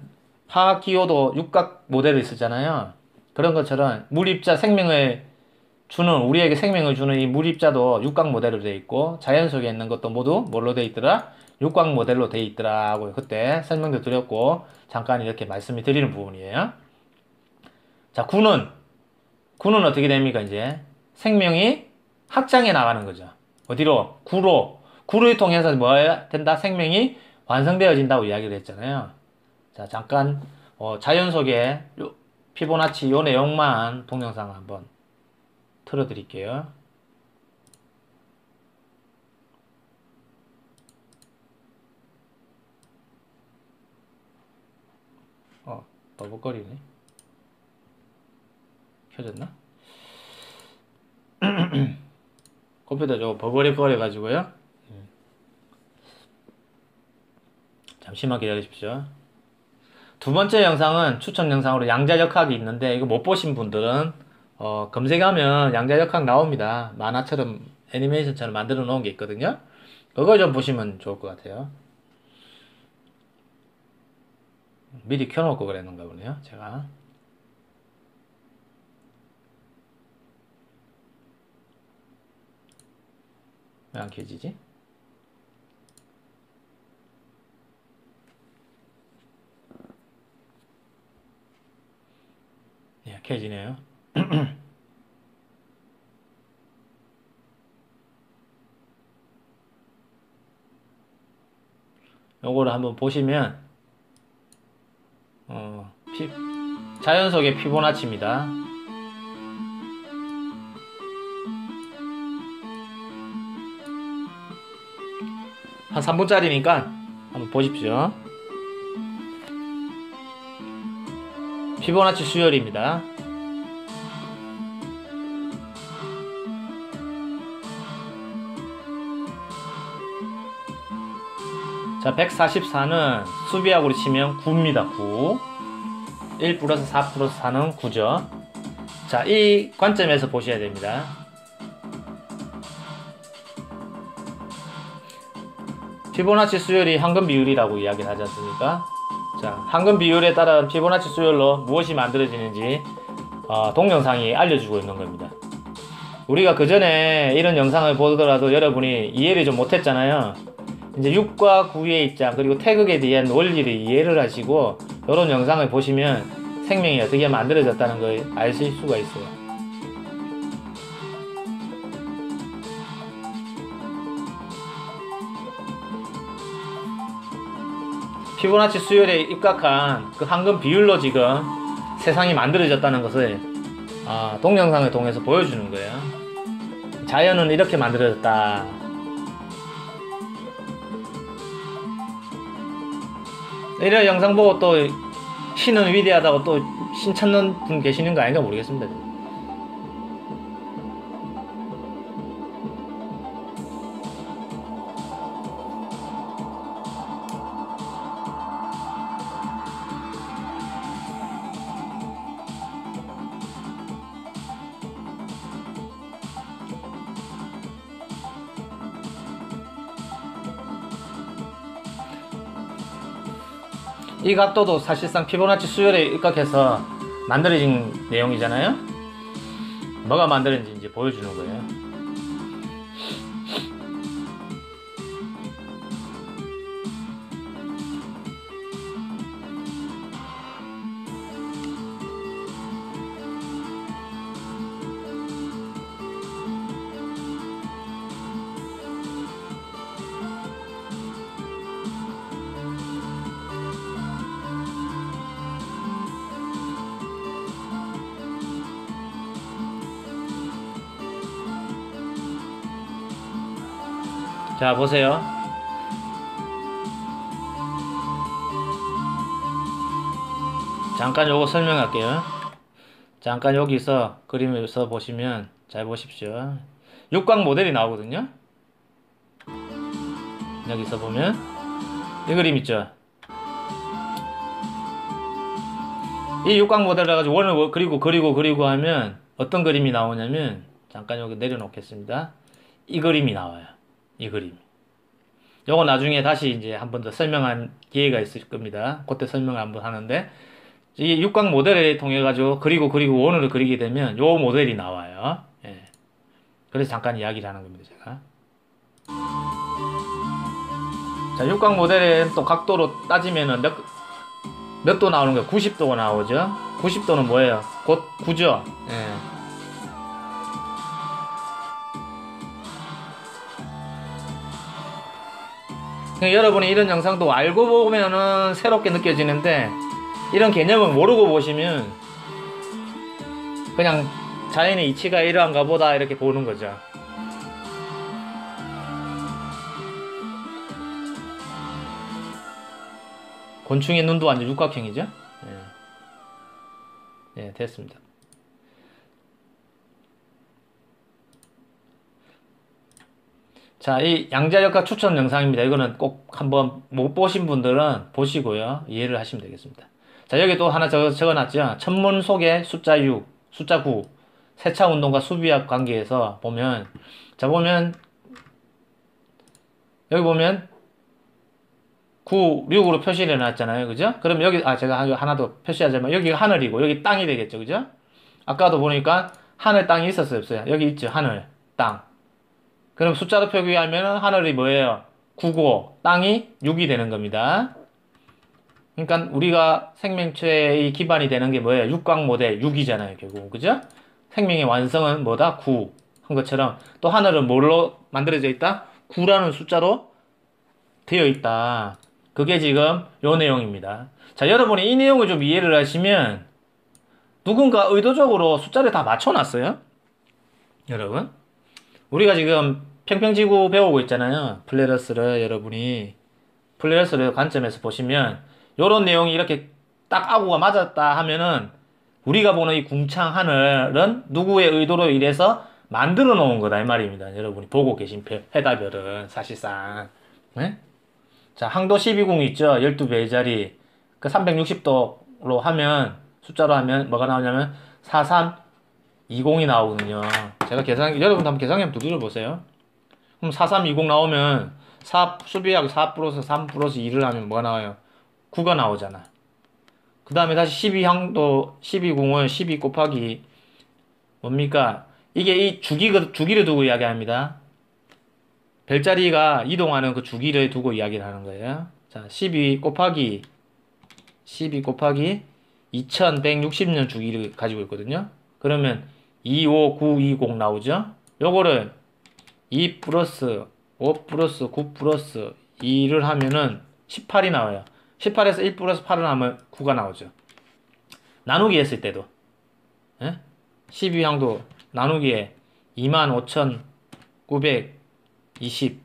화학기호도 육각 모델을 쓰잖아요. 그런 것처럼 물입자 생명을 주는 우리에게 생명을 주는 이 물입자도 육각 모델로 되어 있고 자연 속에 있는 것도 모두 뭘로 되어 있더라? 육각 모델로 되어 있더라고요. 그때 설명도 드렸고 잠깐 이렇게 말씀을 드리는 부분이에요. 자, 구는 어떻게 됩니까? 이제 생명이 확장해 나가는 거죠. 어디로? 구를 통해서 뭐 해야 된다? 생명이 완성되어진다고 이야기를 했잖아요. 자, 잠깐 자연 속에 피보나치 요 내용만 동영상 한번 틀어드릴게요. 버벅거리네. 켜졌나? 컴퓨터 저거 버벅거려가지고요. 잠시만 기다리십시오. 두 번째 영상은 추천 영상으로 양자역학이 있는데 이거 못 보신 분들은 검색하면 양자역학 나옵니다. 만화처럼 애니메이션처럼 만들어 놓은 게 있거든요. 그거 좀 보시면 좋을 것 같아요. 미리 켜놓고 그랬는가 보네요. 제가 왜 안 켜지지? 네, 켜지네요. 요거를 한번 보시면 자연 속의 피보나치입니다. 한 3분짜리니까 한번 보십시오. 피보나치 수열입니다. 자, 144는 수비학으로 치면 9입니다. 9. 1 플러스 4 플러스 4는 9죠. 자, 이 관점에서 보셔야 됩니다. 피보나치 수열이 황금 비율이라고 이야기를 하지 않습니까? 자, 황금 비율에 따른 피보나치 수열로 무엇이 만들어지는지 동영상이 알려주고 있는 겁니다. 우리가 그 전에 이런 영상을 보더라도 여러분이 이해를 좀 못했잖아요. 이제 6과 9의 입장 그리고 태극에 대한 원리를 이해를 하시고 이런 영상을 보시면 생명이 어떻게 만들어졌다는 걸 아실 수가 있어요. 피보나치 수열에 입각한 그 황금 비율로 지금 세상이 만들어졌다는 것을 동영상을 통해서 보여주는 거예요. 자연은 이렇게 만들어졌다. 이런 영상 보고 또 신은 위대하다고 또 신 찾는 분 계시는 거 아닌가 모르겠습니다. 이 각도도 사실상 피보나치 수열에 입각해서 만들어진 내용이잖아요. 뭐가 만들어진지 이제 보여주는 거예요. 자, 보세요. 잠깐 요거 설명할게요. 잠깐 여기서 그림에서 보시면 잘 보십시오. 육각 모델이 나오거든요. 여기서 보면 이 그림 있죠. 이 육각 모델을 해가지고 원을 그리고 하면 어떤 그림이 나오냐면, 잠깐 여기 내려놓겠습니다. 이 그림이 나와요. 이 그림. 요거 나중에 다시 이제 한 번 더 설명한 기회가 있을 겁니다. 그때 설명을 한번 하는데, 이 육각 모델을 통해 가지고 그리고 원을 그리게 되면 요 모델이 나와요. 예. 그래서 잠깐 이야기를 하는 겁니다, 제가. 자, 육각 모델은 또 각도로 따지면은 몇 도 나오는 거예요? 90도가 나오죠? 90도는 뭐예요? 곧 9죠? 예. 그러니까 여러분이 이런 영상도 알고 보면은 새롭게 느껴지는데, 이런 개념을 모르고 보시면 그냥 자연의 이치가 이러한가 보다 이렇게 보는 거죠. 곤충의 눈도 완전 육각형이죠. 예. 예, 됐습니다. 자, 이 양자역학 추천 영상입니다. 이거는 꼭 한번 못 보신 분들은 보시고요. 이해를 하시면 되겠습니다. 자, 여기 또 하나 적어놨죠. 천문 속의 숫자 6, 숫자 9, 세차 운동과 수비학 관계에서 보면, 자, 보면, 여기 보면, 9, 6으로 표시를 해놨잖아요. 그죠? 그럼 여기, 제가 하나 더 표시하자면, 여기가 하늘이고, 여기 땅이 되겠죠. 그죠? 아까도 보니까, 하늘, 땅이 있었어요? 없어요? 여기 있죠. 하늘, 땅. 그럼 숫자로 표기하면, 하늘이 뭐예요? 9고, 땅이 6이 되는 겁니다. 그러니까 우리가 생명체의 기반이 되는 게 뭐예요? 육각 모델 6이잖아요, 결국. 그죠? 생명의 완성은 뭐다? 9. 한 것처럼 또 하늘은 뭘로 만들어져 있다? 9라는 숫자로 되어 있다. 그게 지금 요 내용입니다. 자, 여러분이 이 내용을 좀 이해를 하시면 누군가 의도적으로 숫자를 다 맞춰놨어요. 여러분. 우리가 지금 평평지구 배우고 있잖아요. 플레러스를 여러분이. 플레러스를 관점에서 보시면 요런 내용이 이렇게 딱 아구가 맞았다 하면은 우리가 보는 이 궁창 하늘은 누구의 의도로 인해서 만들어 놓은 거다 이 말입니다. 여러분이 보고 계신 해달별은 사실상. 네? 자, 항도 12궁 있죠. 12배의 자리. 그 360도로 하면 숫자로 하면 뭐가 나오냐면 4320이 나오거든요. 제가 여러분도 한번 계산기 한번 두드려 보세요. 그럼 4320 나오면 4 수비하고 4 플러스 3 플러스 2를 하면 뭐가 나와요? 9가 나오잖아. 그 다음에 다시 12항도 12궁을 12 곱하기 뭡니까? 이게 이 주기를 두고 이야기합니다. 별자리가 이동하는 그 주기를 두고 이야기를 하는 거예요. 자, 12 곱하기 2160년 주기를 가지고 있거든요. 그러면 25920 나오죠? 요거를 2 플러스 5 플러스 9 플러스 2를 하면은 18이 나와요. 18에서 1 플러스 8을 하면 9가 나오죠. 나누기 했을 때도 12항도 나누기에 25,920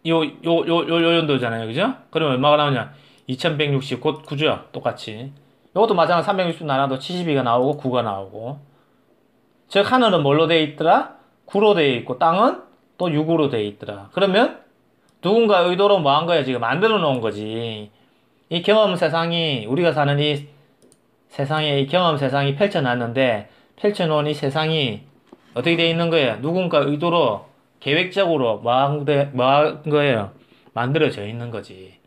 요 연도잖아요. 그죠? 그러면 얼마가 나오냐? 2160 곧 9죠. 똑같이. 요것도 마찬가지 360 나눠도 72가 나오고 9가 나오고. 즉 하늘은 뭘로 되어 있더라? 9로 되어 있고 땅은 또 6으로 되어 있더라. 그러면 누군가 의도로 뭐 한 거야? 지금 만들어 놓은 거지. 이 경험 세상이, 우리가 사는 이 세상에 이 경험 세상이 펼쳐놨는데, 펼쳐놓은 이 세상이 어떻게 되어 있는 거예요? 누군가 의도로, 계획적으로 뭐 한 거예요? 만들어져 있는 거지.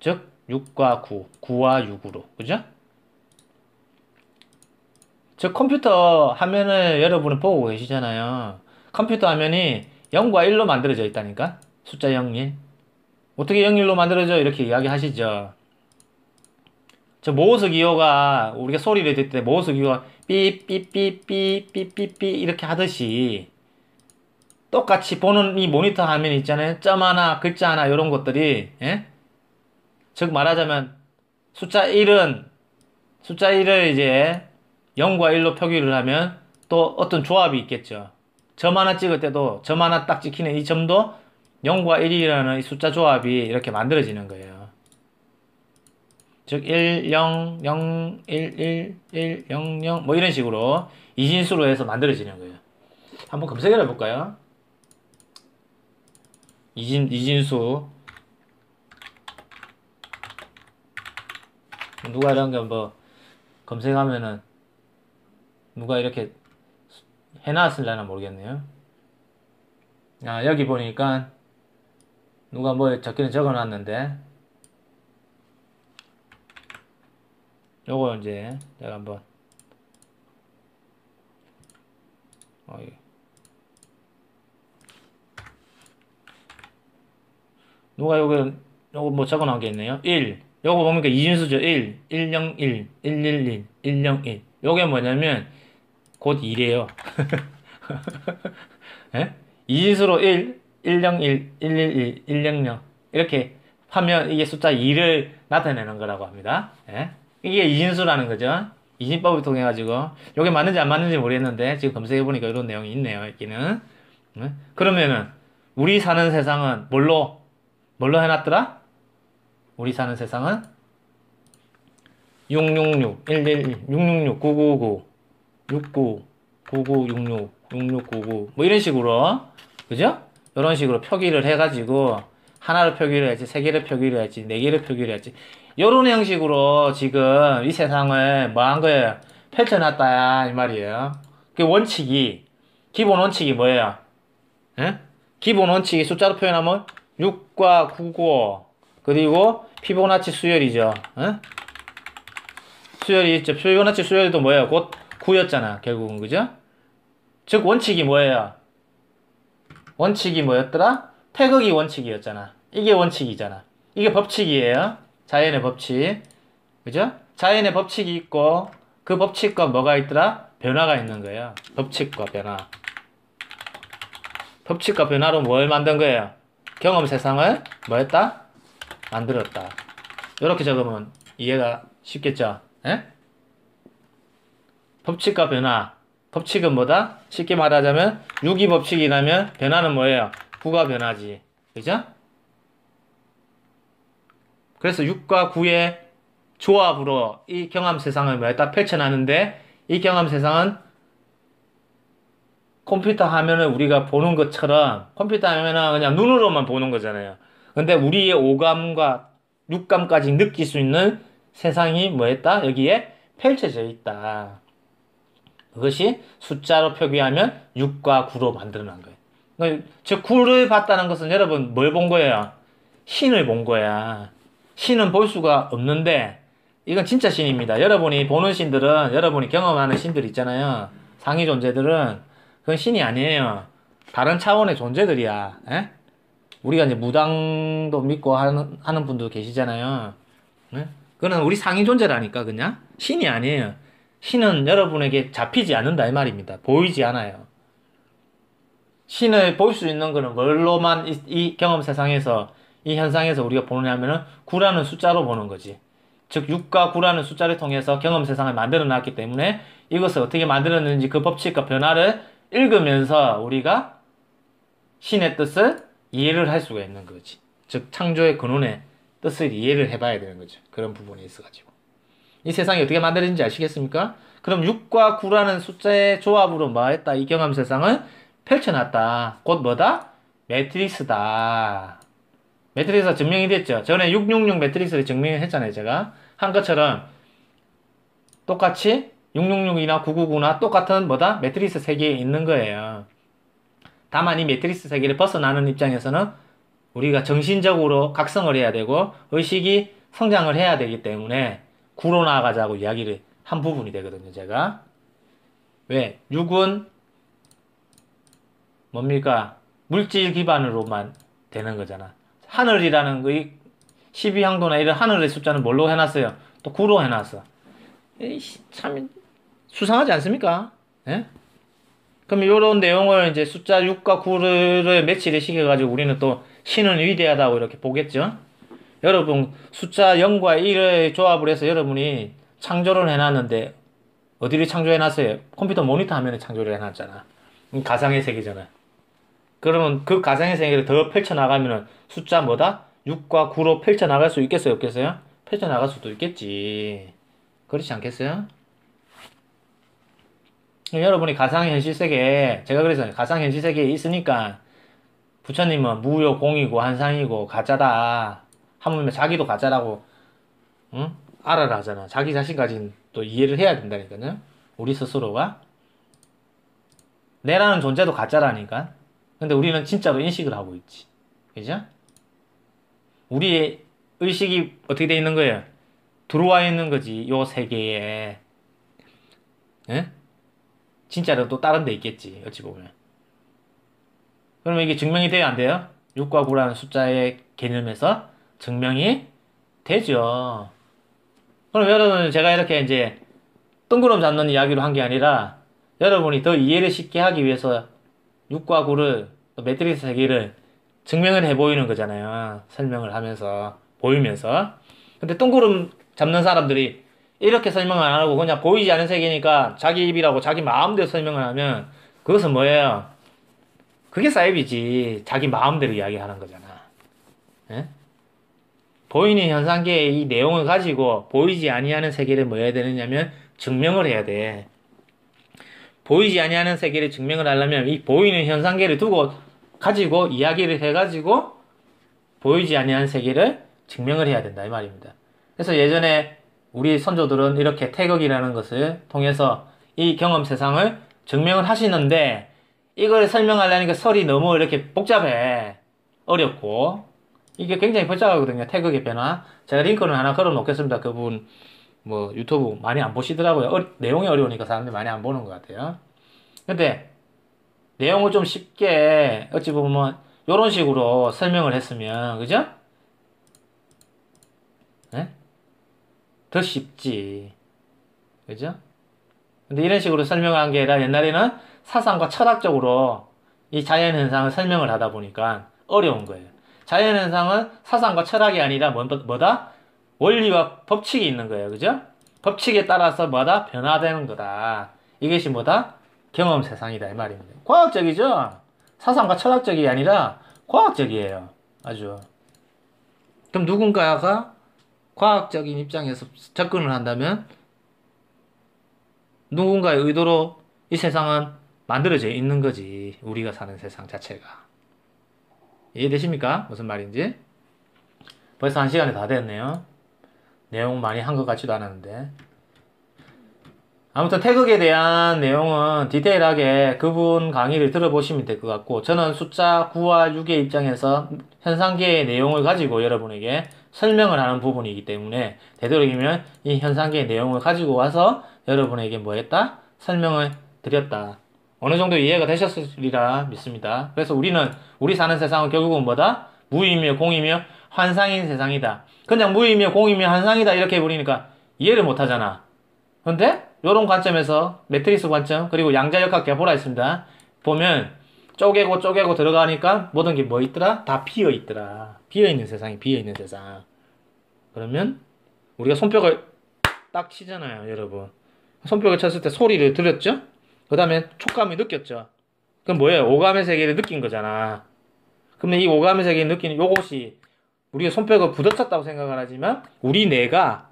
즉, 6과 9, 9와 6으로. 그죠? 즉, 컴퓨터 화면을 여러분은 보고 계시잖아요. 컴퓨터 화면이 0과 1로 만들어져 있다니까? 숫자 0, 1. 어떻게 0, 1로 만들어져? 이렇게 이야기 하시죠. 저 모스 기호가, 우리가 소리를 듣을 때 모스 기호가 삐삐삐삐삐삐삐 이렇게 하듯이 똑같이 보는 이 모니터 화면 있잖아요. 점 하나, 글자 하나, 이런 것들이, 예? 즉 말하자면 숫자 1을 이제 0과 1로 표기를 하면 또 어떤 조합이 있겠죠. 점 하나 찍을 때도 점 하나 딱 찍히는 이 점도 0과 1이라는 이 숫자 조합이 이렇게 만들어지는 거예요. 즉 1, 0, 0, 1, 1, 1, 0, 0 뭐 이런 식으로 이진수로 해서 만들어지는 거예요. 한번 검색해 볼까요? 이진수 누가 이런 거 뭐 검색하면은 누가 이렇게 해놨을려나 모르겠네요. 아, 여기 보니까 누가 뭐 적기는 적어놨는데 요거 이제 내가 한번 누가 요거 뭐 적어놓은 게 있네요. 1 요거 보니까 이진수죠. 1 101 111 101 요게 뭐냐면 곧 2래요. 예? 이진수로 1 101 111 100 이렇게 하면 이게 숫자 2를 나타내는 거라고 합니다. 예? 이게 이진수라는 거죠. 이진법을 통해 가지고 요게 맞는지 안 맞는지 모르겠는데 지금 검색해 보니까 이런 내용이 있네요. 여기는. 그러면은 우리 사는 세상은 뭘로 해놨더라? 우리 사는 세상은 666 111 666 999 69 9966 6699 뭐 이런 식으로 그죠? 이런 식으로 표기를 해가지고 하나를 표기를 했지, 세 개를 표기를 했지, 네 개를 표기를 했지. 요런 형식으로 지금 이 세상을 뭐 한 거예요? 펼쳐놨다 이 말이에요. 그 원칙이 기본 원칙이 뭐예요? 예? 기본 원칙이 숫자로 표현하면 6과 9고 그리고 피보나치 수열이죠. 예? 수열이 있죠. 피보나치 수열도 뭐예요? 곧 9였잖아 결국은. 그죠? 즉 원칙이 뭐예요? 원칙이 뭐였더라? 태극이 원칙이었잖아. 이게 원칙이잖아. 이게 법칙이에요. 자연의 법칙. 그죠? 자연의 법칙이 있고 그 법칙과 뭐가 있더라? 변화가 있는 거예요. 법칙과 변화. 법칙과 변화로 뭘 만든 거예요? 경험 세상을 뭐였다? 만들었다. 이렇게 적으면 이해가 쉽겠죠? 에? 법칙과 변화. 법칙은 뭐다? 쉽게 말하자면 6이 법칙이라면 변화는 뭐예요? 9가 변화지. 그죠? 그래서 6과 9의 조합으로 이 경험 세상을 뭐였다? 펼쳐놨는데 이 경험 세상은 컴퓨터 화면을 우리가 보는 것처럼 컴퓨터 화면은 그냥 눈으로만 보는 거잖아요. 근데 우리의 오감과 육감까지 느낄 수 있는 세상이 뭐였다? 여기에 펼쳐져 있다. 그것이 숫자로 표기하면 6과 9로 만들어낸 거예요. 즉 9를 봤다는 것은 여러분 뭘 본 거예요? 신을 본 거야. 신은 볼 수가 없는데 이건 진짜 신입니다. 여러분이 보는 신들은 여러분이 경험하는 신들 있잖아요. 상위 존재들은 그건 신이 아니에요. 다른 차원의 존재들이야. 에? 우리가 이제 무당도 믿고 하는 분도 계시잖아요. 에? 그거는 우리 상위 존재라니까 그냥 신이 아니에요. 신은 여러분에게 잡히지 않는다 이 말입니다. 보이지 않아요. 신을 볼 수 있는 거는 뭘로만 이 경험 세상에서 이 현상에서 우리가 보느냐면은 9라는 숫자로 보는 거지. 즉 6과 9라는 숫자를 통해서 경험 세상을 만들어 놨기 때문에 이것을 어떻게 만들었는지 그 법칙과 변화를 읽으면서 우리가 신의 뜻을 이해를 할 수가 있는 거지. 즉 창조의 근원의 뜻을 이해를 해봐야 되는 거죠. 그런 부분이 있어가지고 이 세상이 어떻게 만들어진지 아시겠습니까? 그럼 6과 9라는 숫자의 조합으로 뭐 했다? 이 경험 세상을 펼쳐놨다. 곧 뭐다? 매트릭스다. 매트릭스가 증명이 됐죠. 전에 666 매트릭스를 증명을 했잖아요. 제가 한 것처럼 똑같이 666이나 999나 똑같은 뭐다? 매트릭스 세계에 있는 거예요. 다만 이 매트릭스 세계를 벗어나는 입장에서는 우리가 정신적으로 각성을 해야 되고 의식이 성장을 해야 되기 때문에 9로 나아가자고 이야기를 한 부분이 되거든요. 제가 왜? 6은 뭡니까? 물질 기반으로만 되는 거잖아. 하늘이라는 그 12항도나 이런 하늘의 숫자는 뭘로 해놨어요? 또 9로 해놨어. 참 수상하지 않습니까? 예? 그럼 이런 내용을 이제 숫자 6과 9를 매치를 시켜가지고 우리는 또 신은 위대하다고 이렇게 보겠죠? 여러분 숫자 0과 1을 조합을 해서 여러분이 창조를 해놨는데 어디를 창조해놨어요? 컴퓨터 모니터 화면에 창조를 해놨잖아. 가상의 세계잖아. 그러면 그 가상의 세계를 더 펼쳐나가면은 숫자 뭐다? 6과 9로 펼쳐나갈 수 있겠어요? 없겠어요? 펼쳐나갈 수도 있겠지. 그렇지 않겠어요? 여러분이 가상현실 세계에, 제가 그래서 가상현실 세계에 있으니까 부처님은 무요, 공이고, 한상이고, 가짜다. 하물며 자기도 가짜라고, 응? 알아라 하잖아. 자기 자신까지는 또 이해를 해야 된다니까요. 우리 스스로가. 내라는 존재도 가짜라니까. 근데 우리는 진짜로 인식을 하고 있지. 그죠? 우리의 의식이 어떻게 돼 있는 거예요? 들어와 있는 거지, 요 세계에. 예? 진짜로 또 다른 데 있겠지, 어찌 보면. 그러면 이게 증명이 돼야 안 돼요? 6과 9라는 숫자의 개념에서 증명이 되죠. 그럼 여러분, 제가 이렇게 이제 뜬구름 잡는 이야기로 한 게 아니라 여러분이 더 이해를 쉽게 하기 위해서 6과 9를, 매트릭스 세계를 증명을 해 보이는 거잖아요. 설명을 하면서, 보이면서. 근데 뜬구름 잡는 사람들이 이렇게 설명을 안 하고 그냥 보이지 않는 세계니까 자기 입이라고 자기 마음대로 설명을 하면 그것은 뭐예요? 그게 사이비지. 자기 마음대로 이야기하는 거잖아. 예? 보이는 현상계의 이 내용을 가지고 보이지 아니하는 세계를 뭐 해야 되느냐면 증명을 해야 돼. 보이지 아니하는 세계를 증명을 하려면 이 보이는 현상계를 두고 가지고 이야기를 해가지고 보이지 아니하는 세계를 증명을 해야 된다 이 말입니다. 그래서 예전에 우리 선조들은 이렇게 태극이라는 것을 통해서 이 경험 세상을 증명을 하시는데 이걸 설명하려니까 설이 너무 이렇게 복잡해. 어렵고 이게 굉장히 복잡하거든요. 태극의 변화. 제가 링크는 하나 걸어 놓겠습니다. 그분 뭐 유튜브 많이 안 보시더라고요. 내용이 어려우니까 사람들이 많이 안 보는 것 같아요. 근데 내용을 좀 쉽게 어찌 보면 이런 식으로 설명을 했으면 그죠? 네? 더 쉽지. 그죠? 근데 이런 식으로 설명한 게 아니라 옛날에는 사상과 철학적으로 이 자연현상을 설명을 하다 보니까 어려운 거예요. 자연현상은 사상과 철학이 아니라 뭐다? 원리와 법칙이 있는 거예요. 그죠? 법칙에 따라서 뭐다? 변화되는 거다. 이것이 뭐다? 경험 세상이다. 이 말입니다. 과학적이죠? 사상과 철학적이 아니라 과학적이에요. 아주. 그럼 누군가가 과학적인 입장에서 접근을 한다면 누군가의 의도로 이 세상은 만들어져 있는 거지. 우리가 사는 세상 자체가. 이해되십니까? 무슨 말인지? 벌써 한 시간이 다 됐네요. 내용 많이 한 것 같지도 않았는데. 아무튼 태극에 대한 내용은 디테일하게 그분 강의를 들어보시면 될 것 같고 저는 숫자 9와 6의 입장에서 현상계의 내용을 가지고 여러분에게 설명을 하는 부분이기 때문에 되도록이면 이 현상계의 내용을 가지고 와서 여러분에게 뭐 했다? 설명을 드렸다. 어느 정도 이해가 되셨으리라 믿습니다. 그래서 우리 사는 세상은 결국은 뭐다? 무이며 공이며 환상인 세상이다. 그냥 무이며 공이며 환상이다 이렇게 해버리니까 이해를 못 하잖아. 근데 요런 관점에서 매트리스 관점 그리고 양자역학 개보라 있습니다. 보면 쪼개고 쪼개고 들어가니까 모든 게 뭐 있더라? 다 비어 있더라. 비어 있는 세상이 비어 있는 세상. 그러면 우리가 손뼉을 딱 치잖아요, 여러분. 손뼉을 쳤을 때 소리를 들었죠? 그 다음에 촉감을 느꼈죠? 그럼 뭐예요? 오감의 세계를 느낀 거잖아. 근데 이 오감의 세계를 느끼는 요것이 우리가 손뼉을 부딪혔다고 생각을 하지만 우리 뇌가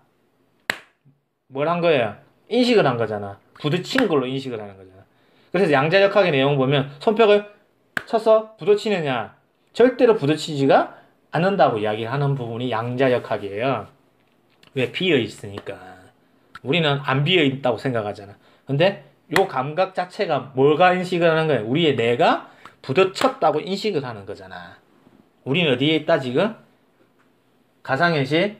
뭘 한 거예요? 인식을 한 거잖아. 부딪힌 걸로 인식을 하는 거잖아. 그래서 양자역학의 내용 보면 손뼉을 쳐서 부딪히느냐 절대로 부딪히지가 않는다고 이야기하는 부분이 양자역학이에요. 왜? 비어 있으니까. 우리는 안 비어 있다고 생각하잖아. 근데 요 감각 자체가 뭘가 인식을 하는 거예요? 우리의 뇌가 부딪혔다고 인식을 하는 거잖아. 우리는 어디에 있다 지금? 가상현실?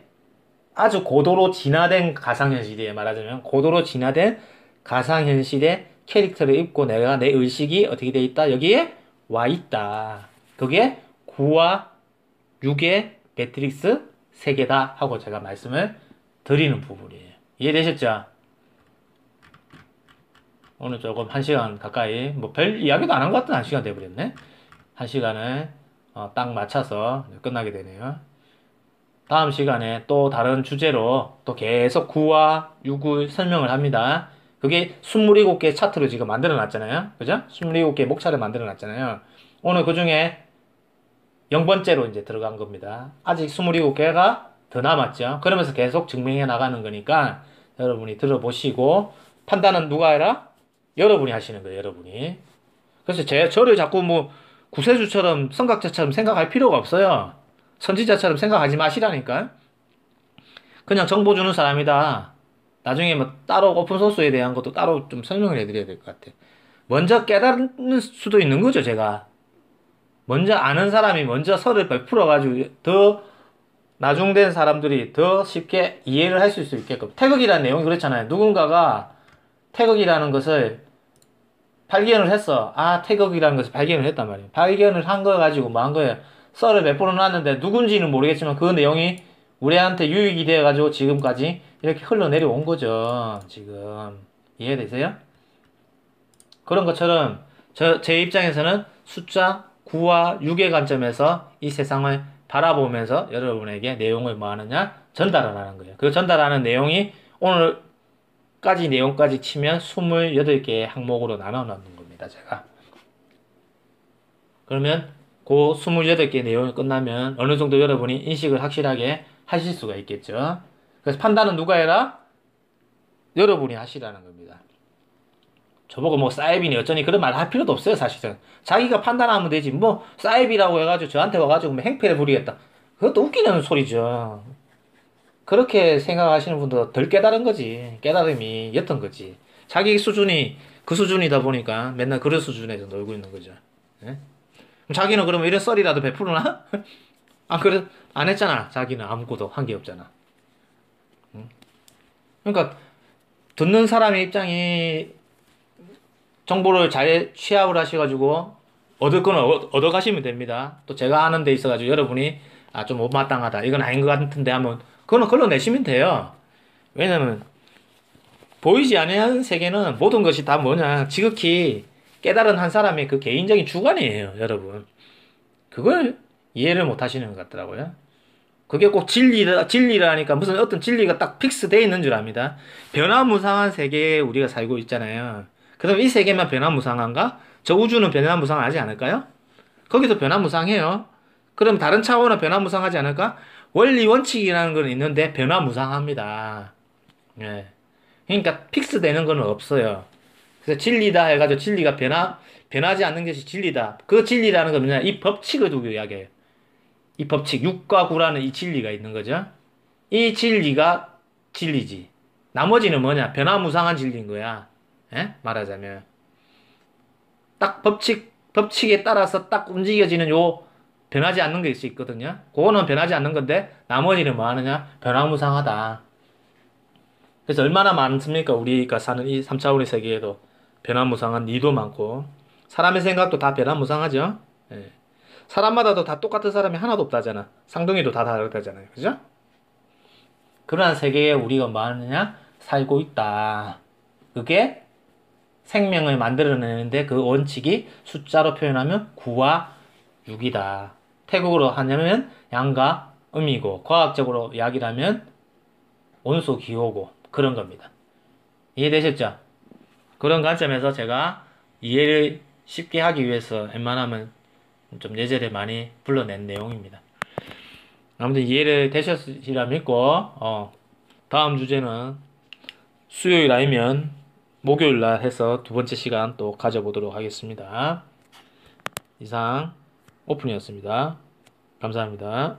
아주 고도로 진화된 가상현실이에요. 말하자면 고도로 진화된 가상현실의 캐릭터를 입고 내가 내 의식이 어떻게 돼 있다? 여기에 와 있다. 그게 9와 6의 매트릭스 세계다 하고 제가 말씀을 드리는 부분이에요. 이해되셨죠? 오늘 조금 1시간 가까이 뭐 별 이야기도 안 한 것 같은 1시간 돼버렸네. 1시간을 딱 맞춰서 끝나게 되네요. 다음 시간에 또 다른 주제로 또 계속 9와 6을 설명을 합니다. 그게 27개 차트로 지금 만들어 놨잖아요. 그죠? 27개 목차를 만들어 놨잖아요. 오늘 그 중에 0번째로 이제 들어간 겁니다. 아직 27개가 더 남았죠. 그러면서 계속 증명해 나가는 거니까 여러분이 들어보시고 판단은 누가 해라? 여러분이 하시는 거예요, 여러분이. 그래서 저를 자꾸 뭐 구세주처럼 성각자처럼 생각할 필요가 없어요. 선지자처럼 생각하지 마시라니까. 그냥 정보 주는 사람이다. 나중에 뭐 따로 오픈소스에 대한 것도 따로 좀 설명을 해드려야 될 것 같아. 먼저 깨달을 수도 있는 거죠, 제가. 먼저 아는 사람이 먼저 설을 베풀어가지고 더 나중된 사람들이 더 쉽게 이해를 할 수 있게끔. 태극이라는 내용이 그렇잖아요. 누군가가 태극이라는 것을 발견을 했어. 아, 태극이라는 것을 발견을 했단 말이에요. 발견을 한 거 가지고 뭐 한 거예요. 썰을 몇 번을 놨는데 누군지는 모르겠지만 그 내용이 우리한테 유익이 되어가지고 지금까지 이렇게 흘러내려온 거죠. 지금. 이해되세요? 그런 것처럼 제 입장에서는 숫자 9와 6의 관점에서 이 세상을 바라보면서 여러분에게 내용을 뭐 하느냐? 전달하라는 거예요. 그 전달하는 내용이 오늘까지 내용까지 치면 28개의 항목으로 나눠 놓는 겁니다. 제가. 그러면 그 28개 내용이 끝나면 어느 정도 여러분이 인식을 확실하게 하실 수가 있겠죠. 그래서 판단은 누가 해라? 여러분이 하시라는 겁니다. 저보고 뭐 사이비니 어쩌니 그런 말 할 필요도 없어요, 사실은. 자기가 판단하면 되지. 뭐 사이비라고 해가지고 저한테 와가지고 뭐 행패를 부리겠다. 그것도 웃기는 소리죠. 그렇게 생각하시는 분도 덜 깨달은 거지. 깨달음이 옅은 거지. 자기 수준이 그 수준이다 보니까 맨날 그런 수준에서 놀고 있는 거죠. 예? 자기는 그러면 이런 썰이라도 베푸나? 아, 그래, 안 했잖아. 자기는 아무것도 한 게 없잖아. 응? 그러니까, 듣는 사람의 입장이 정보를 잘 취합을 하셔가지고, 얻을 거는 얻어가시면 됩니다. 또 제가 아는 데 있어가지고 여러분이, 아, 좀 못마땅하다. 이건 아닌 것 같은데 하면, 그거는 걸러내시면 돼요. 왜냐면, 보이지 않는 세계는 모든 것이 다 뭐냐. 지극히 깨달은 한 사람의 그 개인적인 주관이에요, 여러분. 그걸 이해를 못 하시는 것 같더라고요. 그게 꼭 진리라니까 무슨 어떤 진리가 딱 픽스되어 있는 줄 압니다. 변화무상한 세계에 우리가 살고 있잖아요. 그럼 이 세계만 변화무상한가? 저 우주는 변화무상하지 않을까요? 거기도 변화무상해요. 그럼 다른 차원은 변화무상하지 않을까? 원리 원칙이라는 건 있는데 변화무상합니다. 예. 그러니까 픽스되는 건 없어요. 그래서 진리다 해가지고 진리가 변하지 않는 것이 진리다. 그 진리라는 건 뭐냐? 이 법칙을 두고 이야기해요. 이 법칙, 6과 9라는 이 진리가 있는 거죠. 이 진리가 진리지. 나머지는 뭐냐? 변화무상한 진리인 거야. 예? 말하자면. 딱 법칙에 따라서 딱 움직여지는 요 변하지 않는 게 있거든요. 그거는 변하지 않는 건데, 나머지는 뭐 하느냐? 변화무상하다. 그래서 얼마나 많습니까? 우리가 사는 이 3차원의 세계에도 변화무상한 니도 많고, 사람의 생각도 다 변화무상하죠? 예. 사람마다도 다 똑같은 사람이 하나도 없다잖아. 상동이도 다 다르다잖아요. 그죠? 그러한 세계에 우리가 뭐 하느냐? 살고 있다. 그게 생명을 만들어내는데 그 원칙이 숫자로 표현하면 9와 6이다. 태국어로 하냐면 양과 음이고, 과학적으로 이야기라면 온수 기호고, 그런 겁니다. 이해되셨죠? 그런 관점에서 제가 이해를 쉽게 하기 위해서 웬만하면 좀 예절에 많이 불러낸 내용입니다. 아무튼 이해를 되셨으리라 믿고, 다음 주제는 수요일 아니면 목요일 날 해서 두 번째 시간 또 가져보도록 하겠습니다. 이상 오픈이었습니다. 감사합니다.